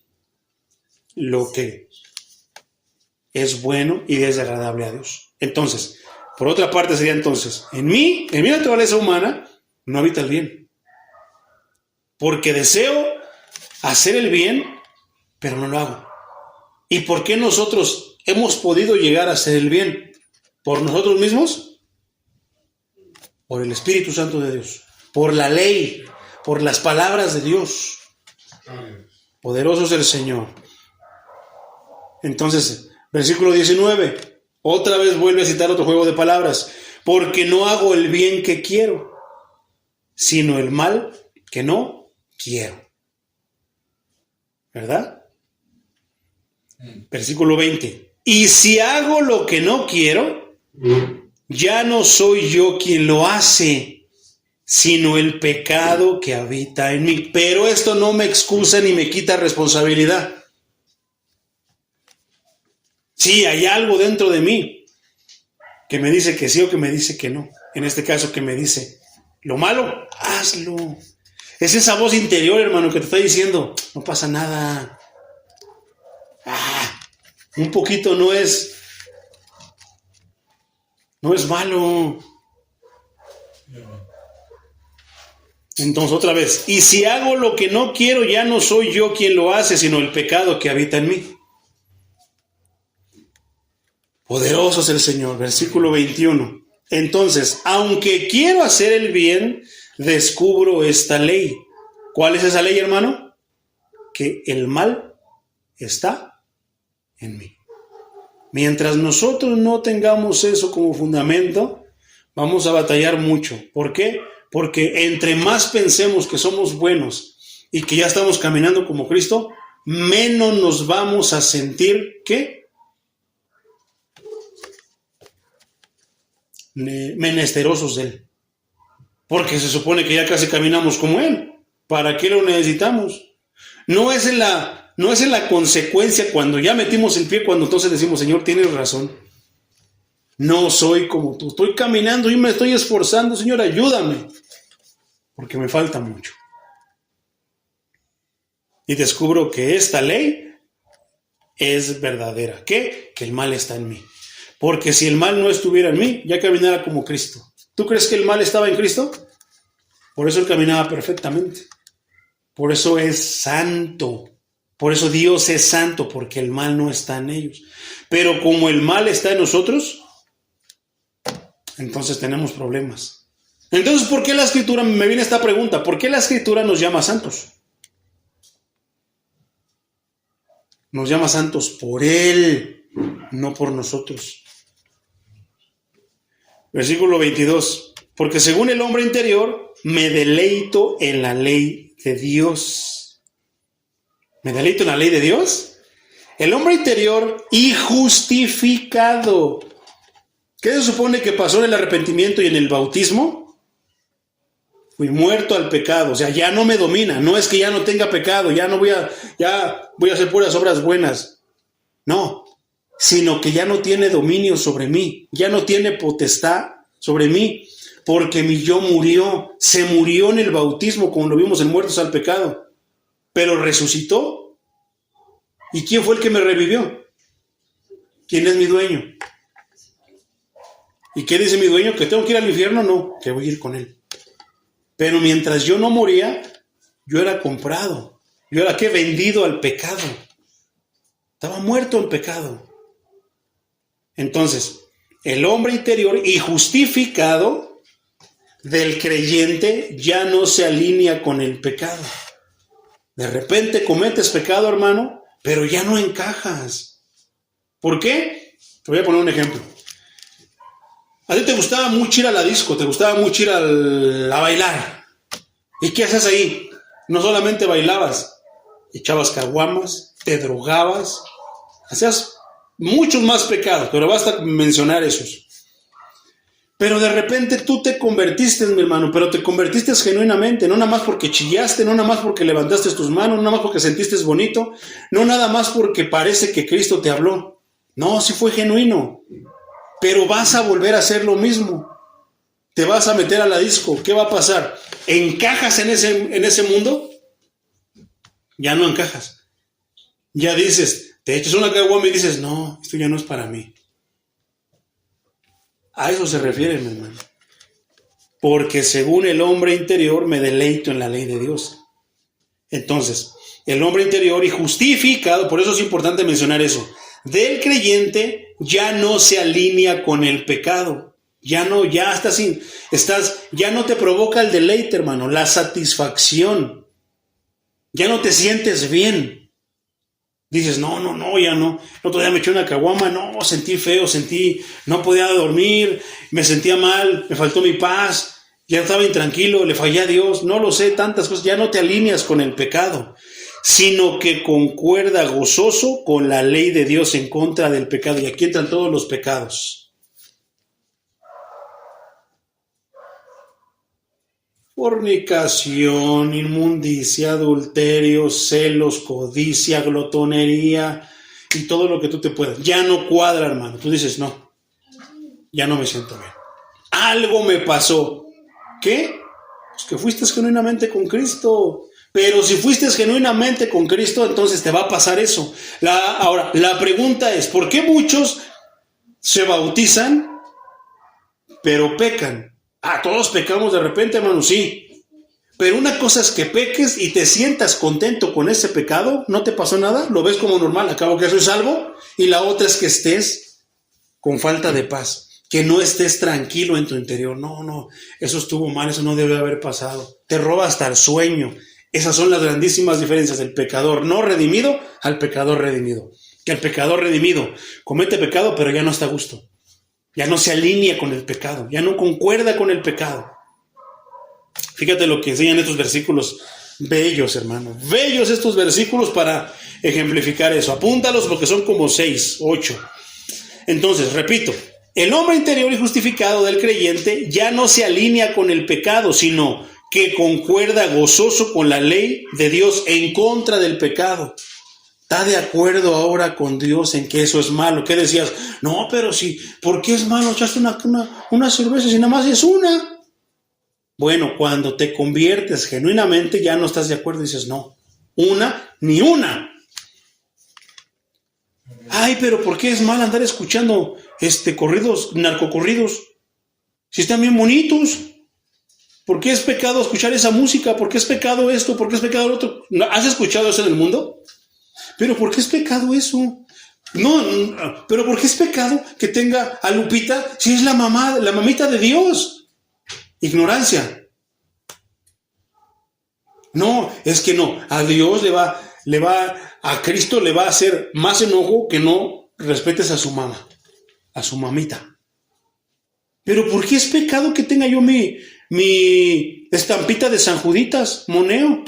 lo que es bueno y es agradable a Dios. Entonces, por otra parte sería entonces, en mi naturaleza humana no habita el bien. Porque deseo hacer el bien, pero no lo hago. ¿Y por qué nosotros hemos podido llegar a hacer el bien? ¿Por nosotros mismos? Por el Espíritu Santo de Dios, por la ley, por las palabras de Dios. Poderoso es el Señor. Entonces, Versículo 19. Otra vez vuelve a citar otro juego de palabras. Porque no hago el bien que quiero, sino el mal que no quiero. ¿Verdad? Versículo 20. Y si hago lo que no quiero, ya no soy yo quien lo hace, sino el pecado que habita en mí. Pero esto no me excusa ni me quita responsabilidad. Sí, hay algo dentro de mí que me dice que sí o que me dice que no. En este caso, que me dice, lo malo, hazlo. Es esa voz interior, hermano, que te está diciendo, no pasa nada. Un poquito no es malo. Entonces, otra vez, y si hago lo que no quiero, ya no soy yo quien lo hace, sino el pecado que habita en mí. Poderoso es el Señor. Versículo 21. Entonces, aunque quiero hacer el bien, descubro esta ley. ¿Cuál es esa ley, hermano? Que el mal está en mí. Mientras nosotros no tengamos eso como fundamento, vamos a batallar mucho. ¿Por qué? Porque entre más pensemos que somos buenos y que ya estamos caminando como Cristo, menos nos vamos a sentir, ¿qué? Menesterosos de Él. Porque se supone que ya casi caminamos como Él. ¿Para qué lo necesitamos? No es en la consecuencia cuando ya metimos el pie, cuando entonces decimos, Señor, tienes razón. No soy como tú. Estoy caminando y me estoy esforzando, Señor, ayúdame. Porque me falta mucho. Y descubro que esta ley es verdadera. ¿Qué? Que el mal está en mí. Porque si el mal no estuviera en mí, ya caminara como Cristo. ¿Tú crees que el mal estaba en Cristo? Por eso Él caminaba perfectamente. Por eso es santo. Por eso Dios es santo, porque el mal no está en ellos. Pero como el mal está en nosotros, entonces tenemos problemas. Entonces, ¿por qué la Escritura, me viene esta pregunta, ¿por qué la Escritura nos llama santos? Nos llama santos por Él, no por nosotros. Versículo 22. Porque según el hombre interior, me deleito en la ley de Dios. ¿Me deleito en la ley de Dios? El hombre interior y justificado. ¿Qué se supone que pasó en el arrepentimiento y en el bautismo? Fui muerto al pecado. O sea, ya no me domina. No es que ya no tenga pecado. Ya voy a hacer puras obras buenas. No. Sino que ya no tiene dominio sobre mí, ya no tiene potestad sobre mí, porque mi yo murió, se murió en el bautismo, como lo vimos en Muertos al Pecado, pero resucitó. ¿Y quién fue el que me revivió? ¿Quién es mi dueño? ¿Y qué dice mi dueño? ¿Que tengo que ir al infierno? No, que voy a ir con él. Pero mientras yo no moría, yo era comprado, yo era vendido al pecado, estaba muerto en pecado. Entonces, el hombre interior y justificado del creyente ya no se alinea con el pecado. De repente cometes pecado, hermano, pero ya no encajas. ¿Por qué? Te voy a poner un ejemplo. A ti te gustaba mucho ir a la disco, te gustaba mucho ir a bailar. ¿Y qué haces ahí? No solamente bailabas, echabas caguamas, te drogabas, hacías muchos más pecados, pero basta mencionar esos. Pero de repente tú te convertiste, mi hermano, pero te convertiste genuinamente, no nada más porque chillaste, no nada más porque levantaste tus manos, no nada más porque sentiste bonito, no nada más porque parece que Cristo te habló. No, sí fue genuino, pero vas a volver a hacer lo mismo. Te vas a meter a la disco, ¿qué va a pasar? ¿Encajas en ese mundo? Ya no encajas. Ya dices, te echas una caguama y dices, no, esto ya no es para mí. A eso se refiere, mi hermano. Porque según el hombre interior me deleito en la ley de Dios. Entonces, el hombre interior y justificado, por eso es importante mencionar eso, del creyente ya no se alinea con el pecado. Ya no te provoca el deleite, hermano, la satisfacción. Ya no te sientes bien. Dices, no, ya no. El otro día me eché una caguama, no, sentí feo, no podía dormir, me sentía mal, me faltó mi paz, ya estaba intranquilo, le fallé a Dios, no lo sé, tantas cosas. Ya no te alineas con el pecado, sino que concuerda gozoso con la ley de Dios en contra del pecado. Y aquí entran todos los pecados. Fornicación, inmundicia, adulterio, celos, codicia, glotonería y todo lo que tú te puedas. Ya no cuadra, hermano. Tú dices, no, ya no me siento bien. Algo me pasó. ¿Qué? Pues que fuiste genuinamente con Cristo. Pero si fuiste genuinamente con Cristo, entonces te va a pasar eso. Ahora, la pregunta es, ¿por qué muchos se bautizan, pero pecan? Todos pecamos de repente, hermano, sí. Pero una cosa es que peques y te sientas contento con ese pecado, no te pasó nada, lo ves como normal, acabo que eso es algo. Y la otra es que estés con falta de paz, que no estés tranquilo en tu interior. No, eso estuvo mal, eso no debe haber pasado. Te roba hasta el sueño. Esas son las grandísimas diferencias del pecador no redimido al pecador redimido. Que el pecador redimido comete pecado, pero ya no está a gusto. Ya no se alinea con el pecado, ya no concuerda con el pecado. Fíjate lo que enseñan estos versículos bellos, hermano. Bellos estos versículos para ejemplificar eso. Apúntalos porque son como 6, 8. Entonces, repito, el hombre interior y justificado del creyente ya no se alinea con el pecado, sino que concuerda gozoso con la ley de Dios en contra del pecado. ¿Está de acuerdo ahora con Dios en que eso es malo? ¿Qué decías? No, pero sí, ¿por qué es malo? Echaste una cerveza si nada más es una. Bueno, cuando te conviertes genuinamente ya no estás de acuerdo y dices, no, ni una. Ay, pero ¿por qué es mal andar escuchando corridos, narcocorridos? Si están bien bonitos. ¿Por qué es pecado escuchar esa música? ¿Por qué es pecado esto? ¿Por qué es pecado lo otro? ¿Has escuchado eso en el mundo? ¿Pero por qué es pecado eso? No, pero ¿por qué es pecado que tenga a Lupita si es la mamita de Dios? Ignorancia. No, es que no. A Dios a Cristo le va a hacer más enojo que no respetes a su mamá, a su mamita. Pero ¿por qué es pecado que tenga yo mi estampita de San Juditas, moneo?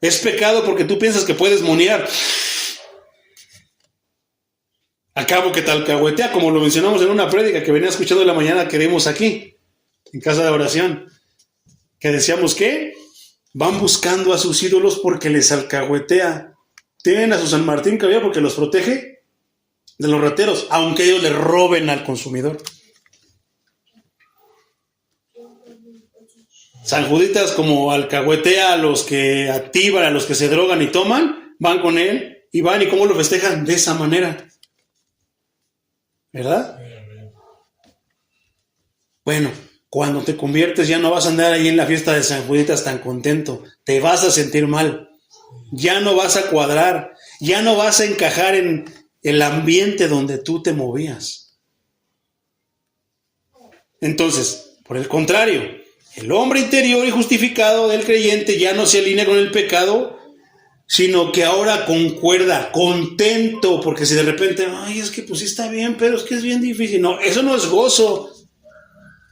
Es pecado porque tú piensas que puedes monear. Acabo que te alcahuetea, como lo mencionamos en una prédica que venía escuchando en la mañana que dimos aquí, en casa de oración, que decíamos que van buscando a sus ídolos porque les alcahuetea. Tienen a su San Martín Caballero porque los protege de los rateros, aunque ellos le roben al consumidor. San Juditas, como alcahuetea a los que activan, a los que se drogan y toman, van con él y van, ¿y cómo lo festejan? De esa manera. ¿Verdad? Bueno, cuando te conviertes ya no vas a andar ahí en la fiesta de San Juditas tan contento, te vas a sentir mal, ya no vas a cuadrar, ya no vas a encajar en el ambiente donde tú te movías. Entonces, por el contrario, el hombre interior y justificado del creyente ya no se alinea con el pecado, sino que ahora concuerda, contento, porque si de repente, ay, es que pues sí está bien, pero es que es bien difícil. No, eso no es gozo.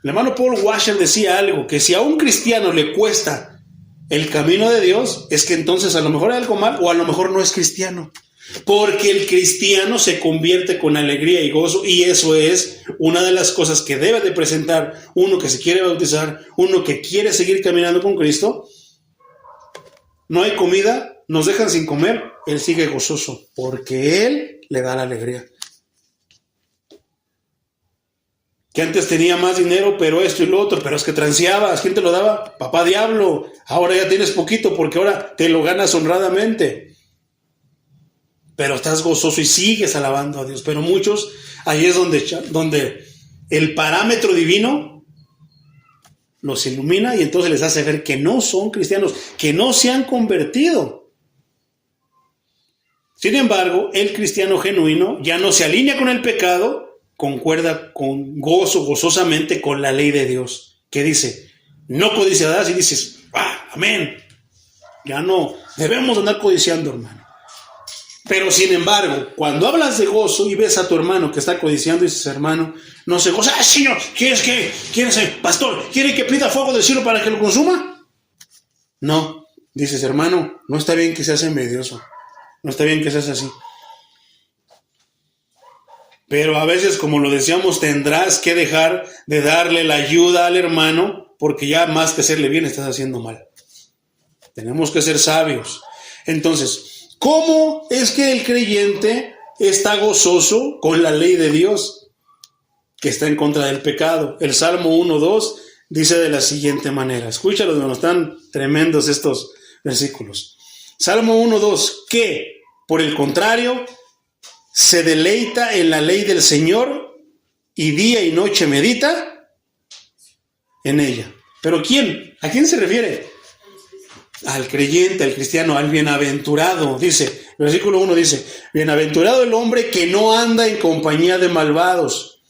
El hermano Paul Washer decía algo, que si a un cristiano le cuesta el camino de Dios, es que entonces a lo mejor hay algo mal o a lo mejor no es cristiano. Porque el cristiano se convierte con alegría y gozo, y eso es una de las cosas que debe de presentar uno que se quiere bautizar, uno que quiere seguir caminando con Cristo. No hay comida, nos dejan sin comer, él sigue gozoso, porque él le da la alegría. Que antes tenía más dinero, pero esto y lo otro, pero es que transeabas, ¿quién te lo daba? Papá diablo. Ahora ya tienes poquito porque ahora te lo ganas honradamente. Pero estás gozoso y sigues alabando a Dios. Pero muchos, ahí es donde el parámetro divino los ilumina y entonces les hace ver que no son cristianos, que no se han convertido. Sin embargo, el cristiano genuino ya no se alinea con el pecado, concuerda con gozosamente con la ley de Dios, que dice, no codiciarás, y dices, amén. Ya no debemos andar codiciando, hermano. Pero sin embargo, cuando hablas de gozo y ves a tu hermano que está codiciando y dices, hermano, no se goza. ¡Ah, señor! ¿Quieres, pastor? ¿Quiere que pida fuego del cielo para que lo consuma? No. Dices, hermano, no está bien que seas envidioso. No está bien que seas así. Pero a veces, como lo decíamos, tendrás que dejar de darle la ayuda al hermano, porque ya más que hacerle bien, estás haciendo mal. Tenemos que ser sabios. Entonces, ¿cómo es que el creyente está gozoso con la ley de Dios que está en contra del pecado? El Salmo 1:2 dice de la siguiente manera. Escúchalo, hermano, están tremendos estos versículos. Salmo 1:2, que, por el contrario, se deleita en la ley del Señor y día y noche medita en ella. ¿Pero quién? ¿A quién se refiere? Al creyente, al cristiano, al bienaventurado. Dice, versículo 1 dice, bienaventurado el hombre que no anda en compañía de malvados,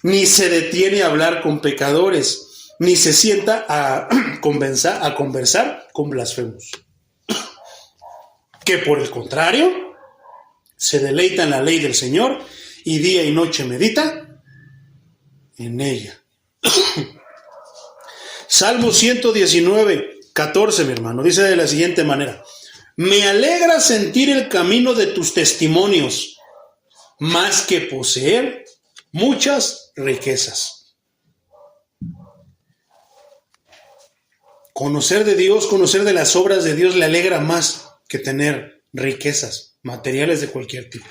ni se detiene a hablar con pecadores, ni se sienta a conversar con blasfemos. Que por el contrario, se deleita en la ley del Señor y día y noche medita en ella. Salmo 119:14, mi hermano, dice de la siguiente manera. Me alegra sentir el camino de tus testimonios, más que poseer muchas riquezas. Conocer de Dios, conocer de las obras de Dios le alegra más que tener riquezas materiales de cualquier tipo.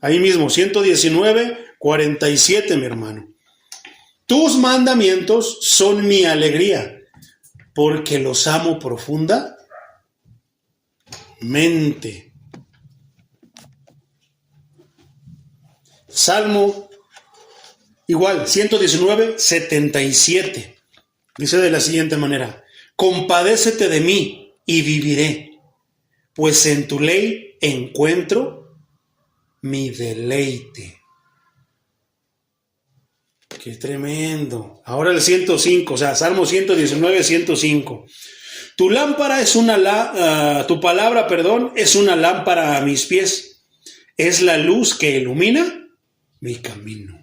Ahí mismo, 119:47, mi hermano. Tus mandamientos son mi alegría, porque los amo profundamente. Salmo, igual, 119:77. Dice de la siguiente manera. Compadécete de mí y viviré, pues en tu ley encuentro mi deleite. Qué tremendo. Ahora el 105, o sea, Salmo 119:105. Tu lámpara es tu palabra, es una lámpara a mis pies. Es la luz que ilumina mi camino.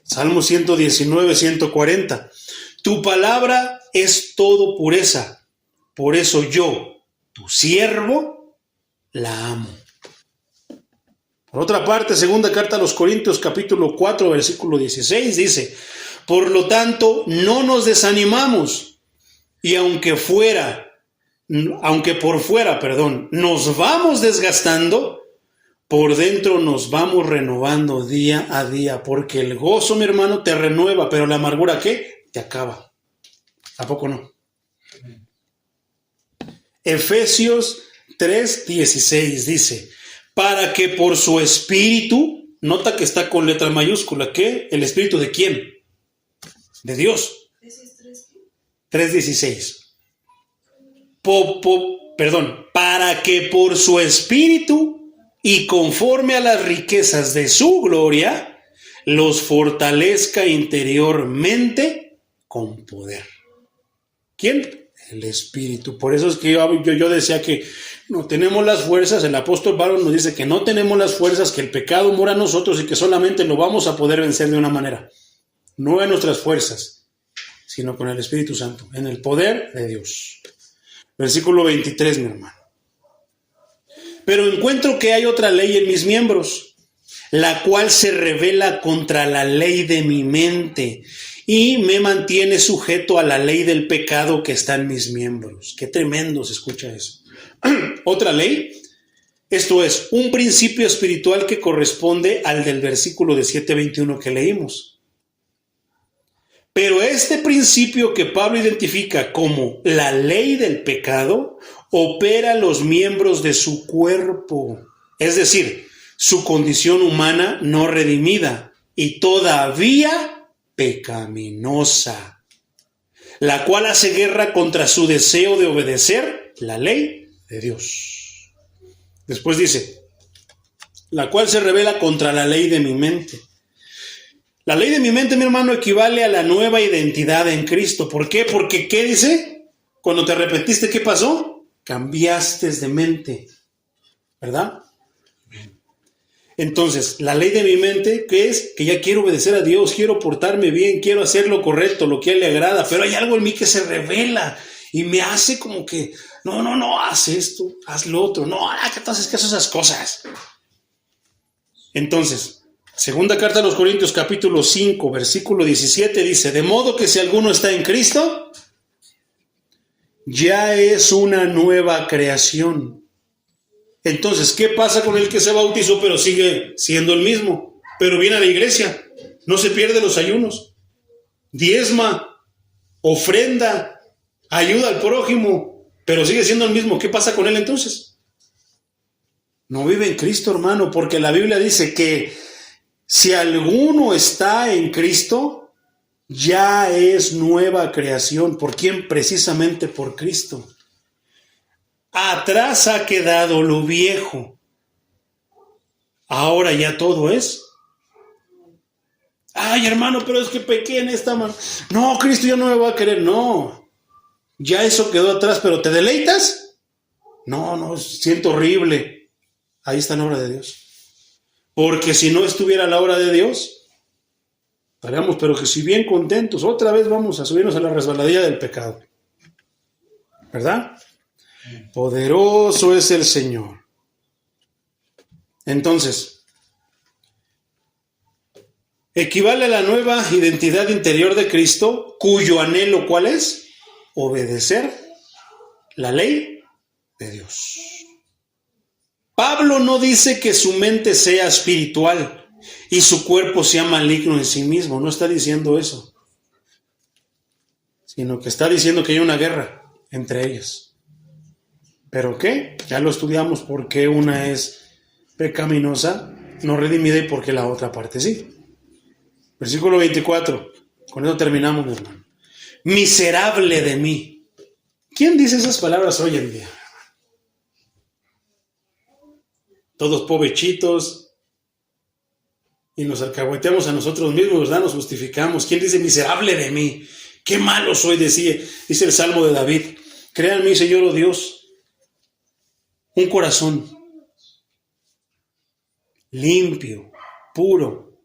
Salmo 119:140. Tu palabra es todo pureza. Por eso yo, tu siervo, la amo. Por otra parte, segunda carta a los Corintios, capítulo 4, versículo 16, dice, por lo tanto, no nos desanimamos, y aunque por fuera, nos vamos desgastando, por dentro nos vamos renovando día a día, porque el gozo, mi hermano, te renueva, pero la amargura, ¿qué? Te acaba. ¿A poco no? Efesios 3:16 dice, para que por su espíritu, nota que está con letra mayúscula, ¿qué? ¿El espíritu de quién? De Dios. 3:16. Para que por su espíritu y conforme a las riquezas de su gloria, los fortalezca interiormente con poder. ¿Quién? El Espíritu. Por eso es que yo decía que no tenemos las fuerzas. El apóstol Pablo nos dice que no tenemos las fuerzas, que el pecado mora en nosotros y que solamente lo vamos a poder vencer de una manera. No en nuestras fuerzas, sino con el Espíritu Santo, en el poder de Dios. Versículo 23, mi hermano. Pero encuentro que hay otra ley en mis miembros, la cual se revela contra la ley de mi mente y me mantiene sujeto a la ley del pecado que está en mis miembros. Qué tremendo se escucha eso. Otra ley, esto es, un principio espiritual que corresponde al del versículo de 7:21 que leímos. Pero este principio que Pablo identifica como la ley del pecado, opera los miembros de su cuerpo, es decir, su condición humana no redimida y todavía pecaminosa, la cual hace guerra contra su deseo de obedecer la ley de Dios. Después dice, la cual se revela contra la ley de mi mente. La ley de mi mente, mi hermano, equivale a la nueva identidad en Cristo. ¿Por qué? Porque, ¿qué dice? Cuando te arrepentiste, ¿qué pasó? Cambiaste de mente, ¿verdad? Entonces, la ley de mi mente, ¿qué es? Que ya quiero obedecer a Dios, quiero portarme bien, quiero hacer lo correcto, lo que a Él le agrada, pero hay algo en mí que se revela y me hace como que, no, haz esto, haz lo otro, que tú haces caso a esas cosas. Entonces, segunda carta a los Corintios, capítulo 5, versículo 17, dice, de modo que si alguno está en Cristo, ya es una nueva creación. Entonces, ¿qué pasa con el que se bautizó pero sigue siendo el mismo? Pero viene a la iglesia, no se pierde los ayunos, diezma, ofrenda, ayuda al prójimo, pero sigue siendo el mismo. ¿Qué pasa con él entonces? No vive en Cristo, hermano, porque la Biblia dice que si alguno está en Cristo, ya es nueva creación. ¿Por quién? Precisamente por Cristo. Atrás ha quedado lo viejo. Ahora ya todo es. Ay, hermano, pero es que pequé en esta mano. No, Cristo ya no me va a querer. No, ya eso quedó atrás, pero ¿te deleitas? No, siento horrible. Ahí está la obra de Dios. Porque si no estuviera la obra de Dios, estaríamos, pero que si bien contentos, otra vez vamos a subirnos a la resbaladilla del pecado. ¿Verdad? Poderoso es el Señor. Entonces, equivale a la nueva identidad interior de Cristo, cuyo anhelo, ¿cuál es? Obedecer la ley de Dios. Pablo no dice que su mente sea espiritual y su cuerpo sea maligno en sí mismo, no está diciendo eso, sino que está diciendo que hay una guerra entre ellas. ¿Pero qué? Ya lo estudiamos, porque una es pecaminosa, no redimida, y porque la otra parte sí. Versículo 24, con eso terminamos, mi hermano. Miserable de mí. ¿Quién dice esas palabras hoy en día? Todos pobrecitos, y nos alcahueteamos a nosotros mismos, ¿verdad? Nos justificamos. ¿Quién dice miserable de mí? ¡Qué malo soy! Dice el Salmo de David. Créanme, Señor, oh Dios, un corazón limpio, puro,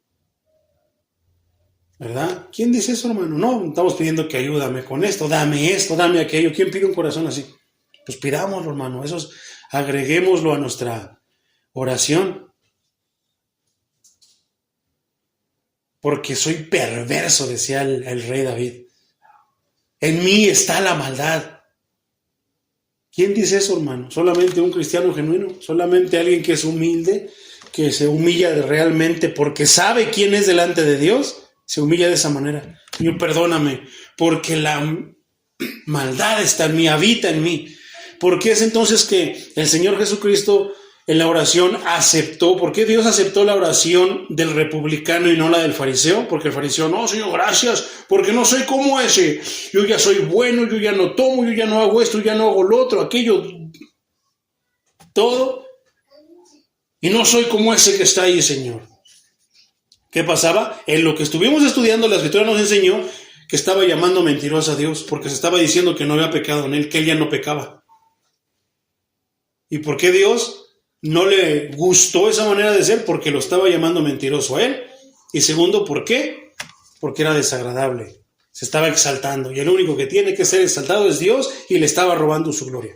¿verdad? ¿Quién dice eso, hermano? No, estamos pidiendo que ayúdame con esto, dame aquello. ¿Quién pide un corazón así? Pues pidámoslo, hermano. Eso agreguémoslo a nuestra oración. Porque soy perverso, decía el rey David. En mí está la maldad. ¿Quién dice eso, hermano? ¿Solamente un cristiano genuino? ¿Solamente alguien que es humilde, que se humilla realmente porque sabe quién es delante de Dios? Se humilla de esa manera. Señor, perdóname, porque la maldad está en mí, habita en mí. ¿Por qué es entonces que el Señor Jesucristo en la oración aceptó? ¿Por qué Dios aceptó la oración del republicano y no la del fariseo? Porque el fariseo, no, Señor, gracias, porque no soy como ese. Yo ya soy bueno, yo ya no tomo, yo ya no hago esto, ya no hago lo otro, aquello, todo. Y no soy como ese que está ahí, Señor. ¿Qué pasaba? En lo que estuvimos estudiando, la Escritura nos enseñó que estaba llamando mentiroso a Dios, porque se estaba diciendo que no había pecado en él, que él ya no pecaba. ¿Y por qué Dios no le gustó esa manera de ser? Porque lo estaba llamando mentiroso a él. Y segundo, ¿por qué? Porque era desagradable. Se estaba exaltando. Y el único que tiene que ser exaltado es Dios, y le estaba robando su gloria.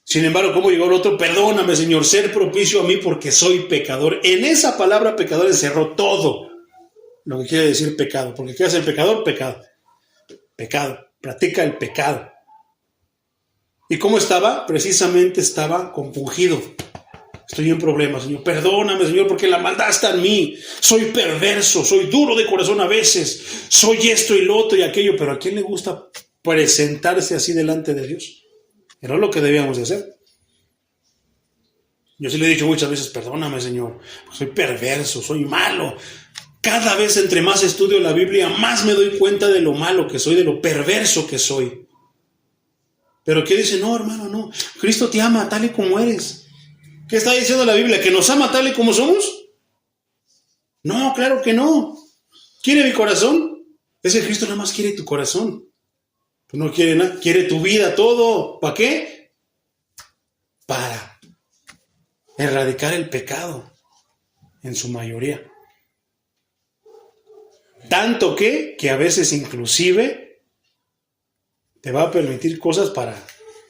Sin embargo, ¿cómo llegó el otro? Perdóname, Señor, ser propicio a mí porque soy pecador. En esa palabra pecador encerró todo lo que quiere decir pecado. Porque ¿qué hace el pecador? Pecado. Pecado. Practica el pecado. ¿Y cómo estaba? Precisamente estaba compungido. Estoy en problemas, Señor. Perdóname, Señor, porque la maldad está en mí. Soy perverso, soy duro de corazón a veces. Soy esto y lo otro y aquello. Pero ¿a quién le gusta presentarse así delante de Dios? Era lo que debíamos de hacer. Yo sí le he dicho muchas veces, perdóname, Señor. Soy perverso, soy malo. Cada vez entre más estudio la Biblia, más me doy cuenta de lo malo que soy, de lo perverso que soy. Pero ¿qué dice? No, hermano, no. Cristo te ama tal y como eres. ¿Qué está diciendo la Biblia? ¿Que nos ama tal y como somos? No, claro que no. ¿Quiere mi corazón? Ese Cristo nada más quiere tu corazón. Pues no quiere nada, quiere tu vida, todo. ¿Para qué? Para erradicar el pecado, en su mayoría. Tanto que a veces inclusive te va a permitir cosas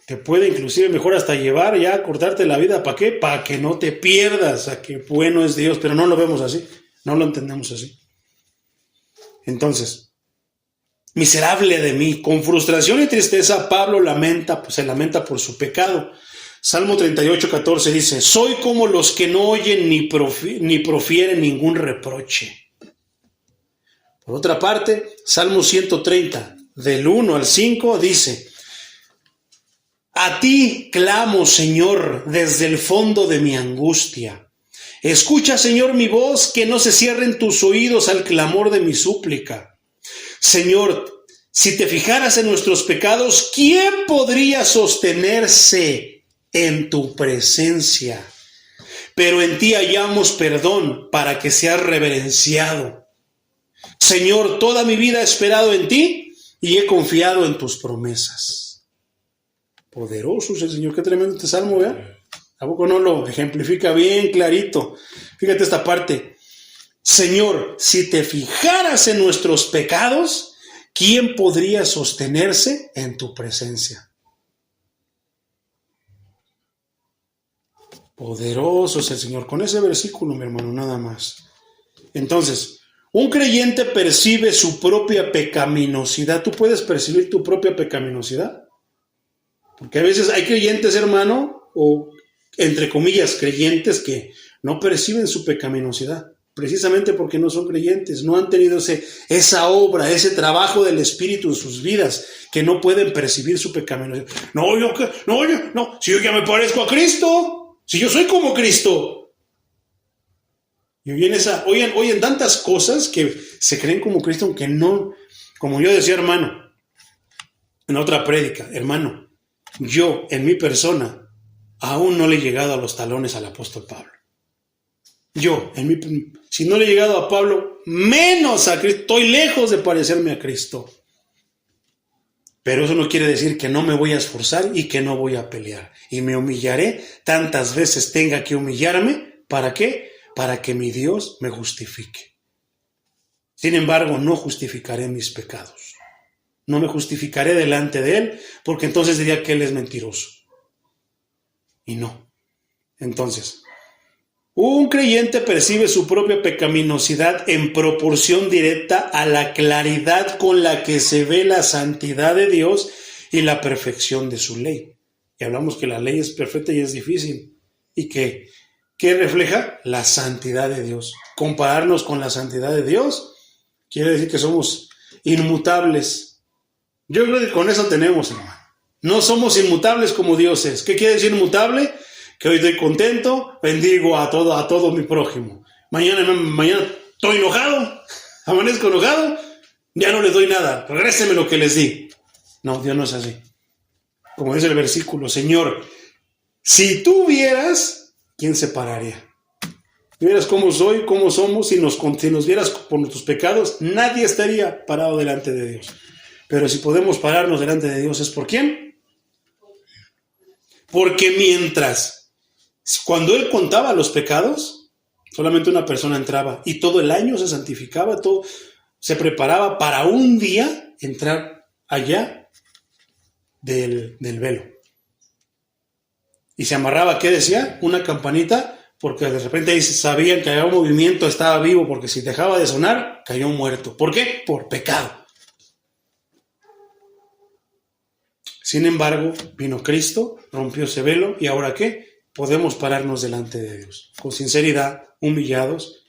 te puede inclusive mejor hasta llevar ya a cortarte la vida. ¿Para qué? Para que no te pierdas, a que bueno es Dios, pero no lo vemos así, no lo entendemos así. Entonces, miserable de mí, con frustración y tristeza Pablo se lamenta por su pecado. Salmo 38:14 dice, soy como los que no oyen ni profieren ningún reproche. Por otra parte, Salmo 130, del 1 al 5, dice, a ti clamo, Señor, desde el fondo de mi angustia. Escucha, Señor, mi voz, que no se cierren tus oídos al clamor de mi súplica. Señor, si te fijaras en nuestros pecados, ¿quién podría sostenerse en tu presencia? Pero en ti hallamos perdón para que seas reverenciado. Señor, toda mi vida he esperado en ti y he confiado en tus promesas. Poderoso es el Señor, qué tremendo este salmo, ¿verdad? ¿A poco no lo ejemplifica bien clarito? Fíjate esta parte. Señor, si te fijaras en nuestros pecados, ¿quién podría sostenerse en tu presencia? Poderoso es el Señor. Con ese versículo, mi hermano, nada más. Entonces, un creyente percibe su propia pecaminosidad. ¿Tú puedes percibir tu propia pecaminosidad? Porque a veces hay creyentes, hermano, o entre comillas creyentes, que no perciben su pecaminosidad, precisamente porque no son creyentes, no han tenido esa obra, ese trabajo del Espíritu en sus vidas, que no pueden percibir su pecaminosidad. Si yo ya me parezco a Cristo, si yo soy como Cristo. Y oyen tantas cosas que se creen como Cristo, aunque no, como yo decía, hermano, en otra prédica, hermano, yo en mi persona aún no le he llegado a los talones al apóstol Pablo. Si no le he llegado a Pablo, menos a Cristo, estoy lejos de parecerme a Cristo. Pero eso no quiere decir que no me voy a esforzar y que no voy a pelear. Y me humillaré tantas veces tenga que humillarme. ¿Para qué? Para que mi Dios me justifique. Sin embargo, no justificaré mis pecados. No me justificaré delante de Él, porque entonces diría que Él es mentiroso. Y no. Entonces, un creyente percibe su propia pecaminosidad en proporción directa a la claridad con la que se ve la santidad de Dios y la perfección de su ley. Y hablamos que la ley es perfecta y es difícil. Y que refleja la santidad de Dios. Compararnos con la santidad de Dios quiere decir que somos inmutables. Yo creo que con eso tenemos, hermano. No somos inmutables como Dios es. ¿Qué quiere decir inmutable? Que hoy estoy contento, bendigo a todo mi prójimo. Mañana estoy enojado, amanezco enojado, ya no les doy nada, regréseme lo que les di. No, Dios no es así. Como dice el versículo, Señor, si tú vieras, ¿quién se pararía? Si vieras cómo soy, cómo somos, si nos vieras por nuestros pecados, nadie estaría parado delante de Dios. Pero si podemos pararnos delante de Dios, ¿es por quién? Porque cuando Él contaba los pecados, solamente una persona entraba y todo el año se santificaba, todo se preparaba para un día entrar allá del velo. Y se amarraba, ¿qué decía? Una campanita, porque de repente ahí sabían que había un movimiento, estaba vivo, porque si dejaba de sonar, cayó muerto. ¿Por qué? Por pecado. Sin embargo, vino Cristo, rompió ese velo, ¿y ahora qué? Podemos pararnos delante de Dios, con sinceridad, humillados,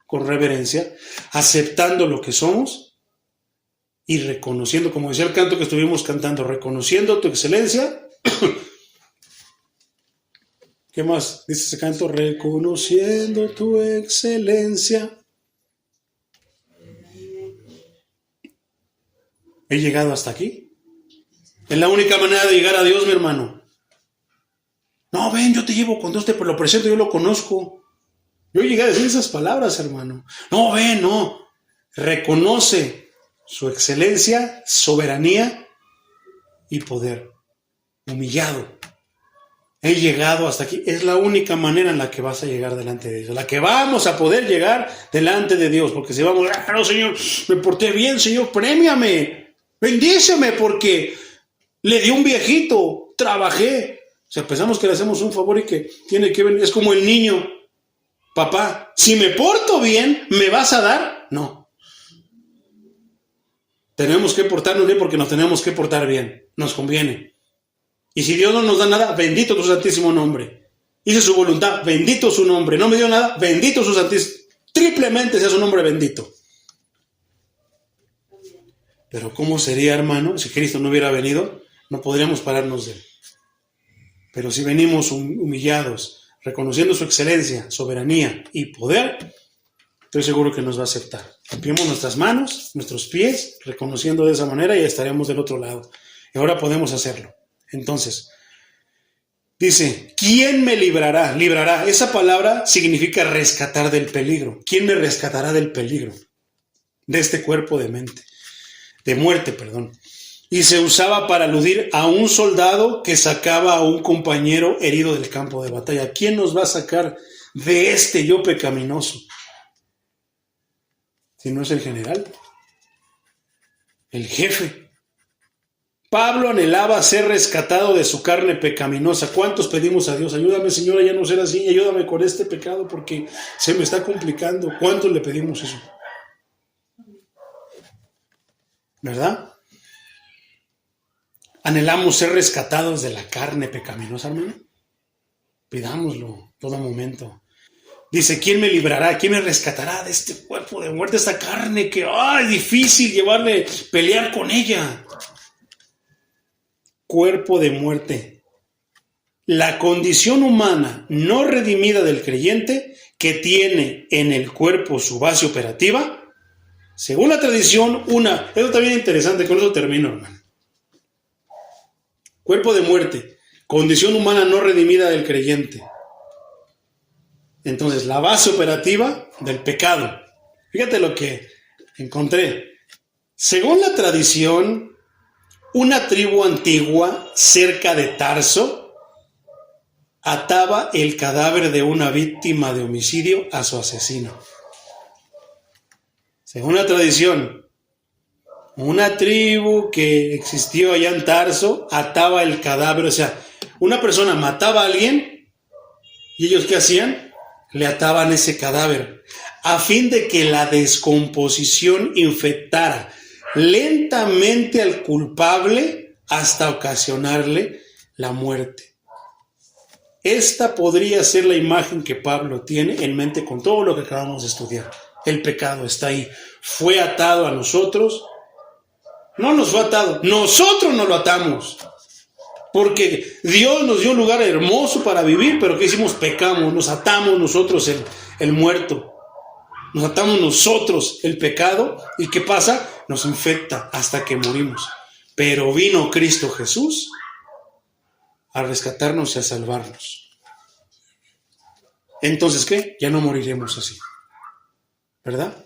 con reverencia, aceptando lo que somos y reconociendo, como decía el canto que estuvimos cantando, reconociendo tu excelencia. ¿Qué más dice ese canto? Reconociendo tu excelencia. He llegado hasta aquí. Es la única manera de llegar a Dios, mi hermano. No, ven, yo te llevo con Dios, te lo presento, yo lo conozco. Yo llegué a decir esas palabras, hermano. No, ven, no. Reconoce su excelencia, soberanía, y poder. Humillado. He llegado hasta aquí. Es la única manera en la que vas a llegar delante de Dios. La que vamos a poder llegar delante de Dios. Porque si vamos, no, Señor, me porté bien, Señor, premiame. Bendíceme porque le di un viejito, trabajé. O sea, pensamos que le hacemos un favor y que tiene que venir. Es como el niño. Papá, si me porto bien, ¿me vas a dar? No. Tenemos que portarnos bien porque nos tenemos que portar bien. Nos conviene. Y si Dios no nos da nada, bendito tu santísimo nombre. Hice su voluntad, bendito su nombre. No me dio nada, bendito su santísimo. Triplemente sea su nombre bendito. Pero ¿cómo sería, hermano, si Cristo no hubiera venido? No podríamos pararnos de él. Pero si venimos humillados, reconociendo su excelencia, soberanía y poder, estoy seguro que nos va a aceptar. Limpiemos nuestras manos, nuestros pies, reconociendo de esa manera y estaremos del otro lado. Y ahora podemos hacerlo. Entonces, dice, ¿quién me librará? Librará. Esa palabra significa rescatar del peligro. ¿Quién me rescatará del peligro? De este cuerpo de muerte, perdón. Y se usaba para aludir a un soldado que sacaba a un compañero herido del campo de batalla. ¿Quién nos va a sacar de este yo pecaminoso? Si no es el general, el jefe. Pablo anhelaba ser rescatado de su carne pecaminosa. ¿Cuántos pedimos a Dios? Ayúdame, Señor, a ya no ser así. Ayúdame con este pecado porque se me está complicando. ¿Cuántos le pedimos eso? ¿Verdad? Anhelamos ser rescatados de la carne pecaminosa, hermano. Pidámoslo todo momento. Dice, ¿quién me librará? ¿Quién me rescatará de este cuerpo de muerte, esta carne que es difícil pelear con ella? Cuerpo de muerte. La condición humana no redimida del creyente que tiene en el cuerpo su base operativa, según la tradición, eso también es interesante, con eso termino, hermano. Cuerpo de muerte, condición humana no redimida del creyente. Entonces, la base operativa del pecado. Fíjate lo que encontré. Según la tradición, una tribu antigua cerca de Tarso ataba el cadáver de una víctima de homicidio a su asesino. Según la tradición, una tribu que existió allá en Tarso ataba el cadáver, o sea, una persona mataba a alguien y ellos ¿qué hacían? Le ataban ese cadáver a fin de que la descomposición infectara lentamente al culpable hasta ocasionarle la muerte. Esta podría ser la imagen que Pablo tiene en mente con todo lo que acabamos de estudiar. El pecado está ahí. Fue atado a nosotros. No nos fue atado. Nosotros nos lo atamos. Porque Dios nos dio un lugar hermoso para vivir, pero ¿qué hicimos? Pecamos. Nos atamos nosotros el muerto. Nos atamos nosotros el pecado. ¿Y qué pasa? Nos infecta hasta que morimos. Pero vino Cristo Jesús a rescatarnos y a salvarnos. Entonces, ¿qué? Ya no moriremos así. ¿Verdad?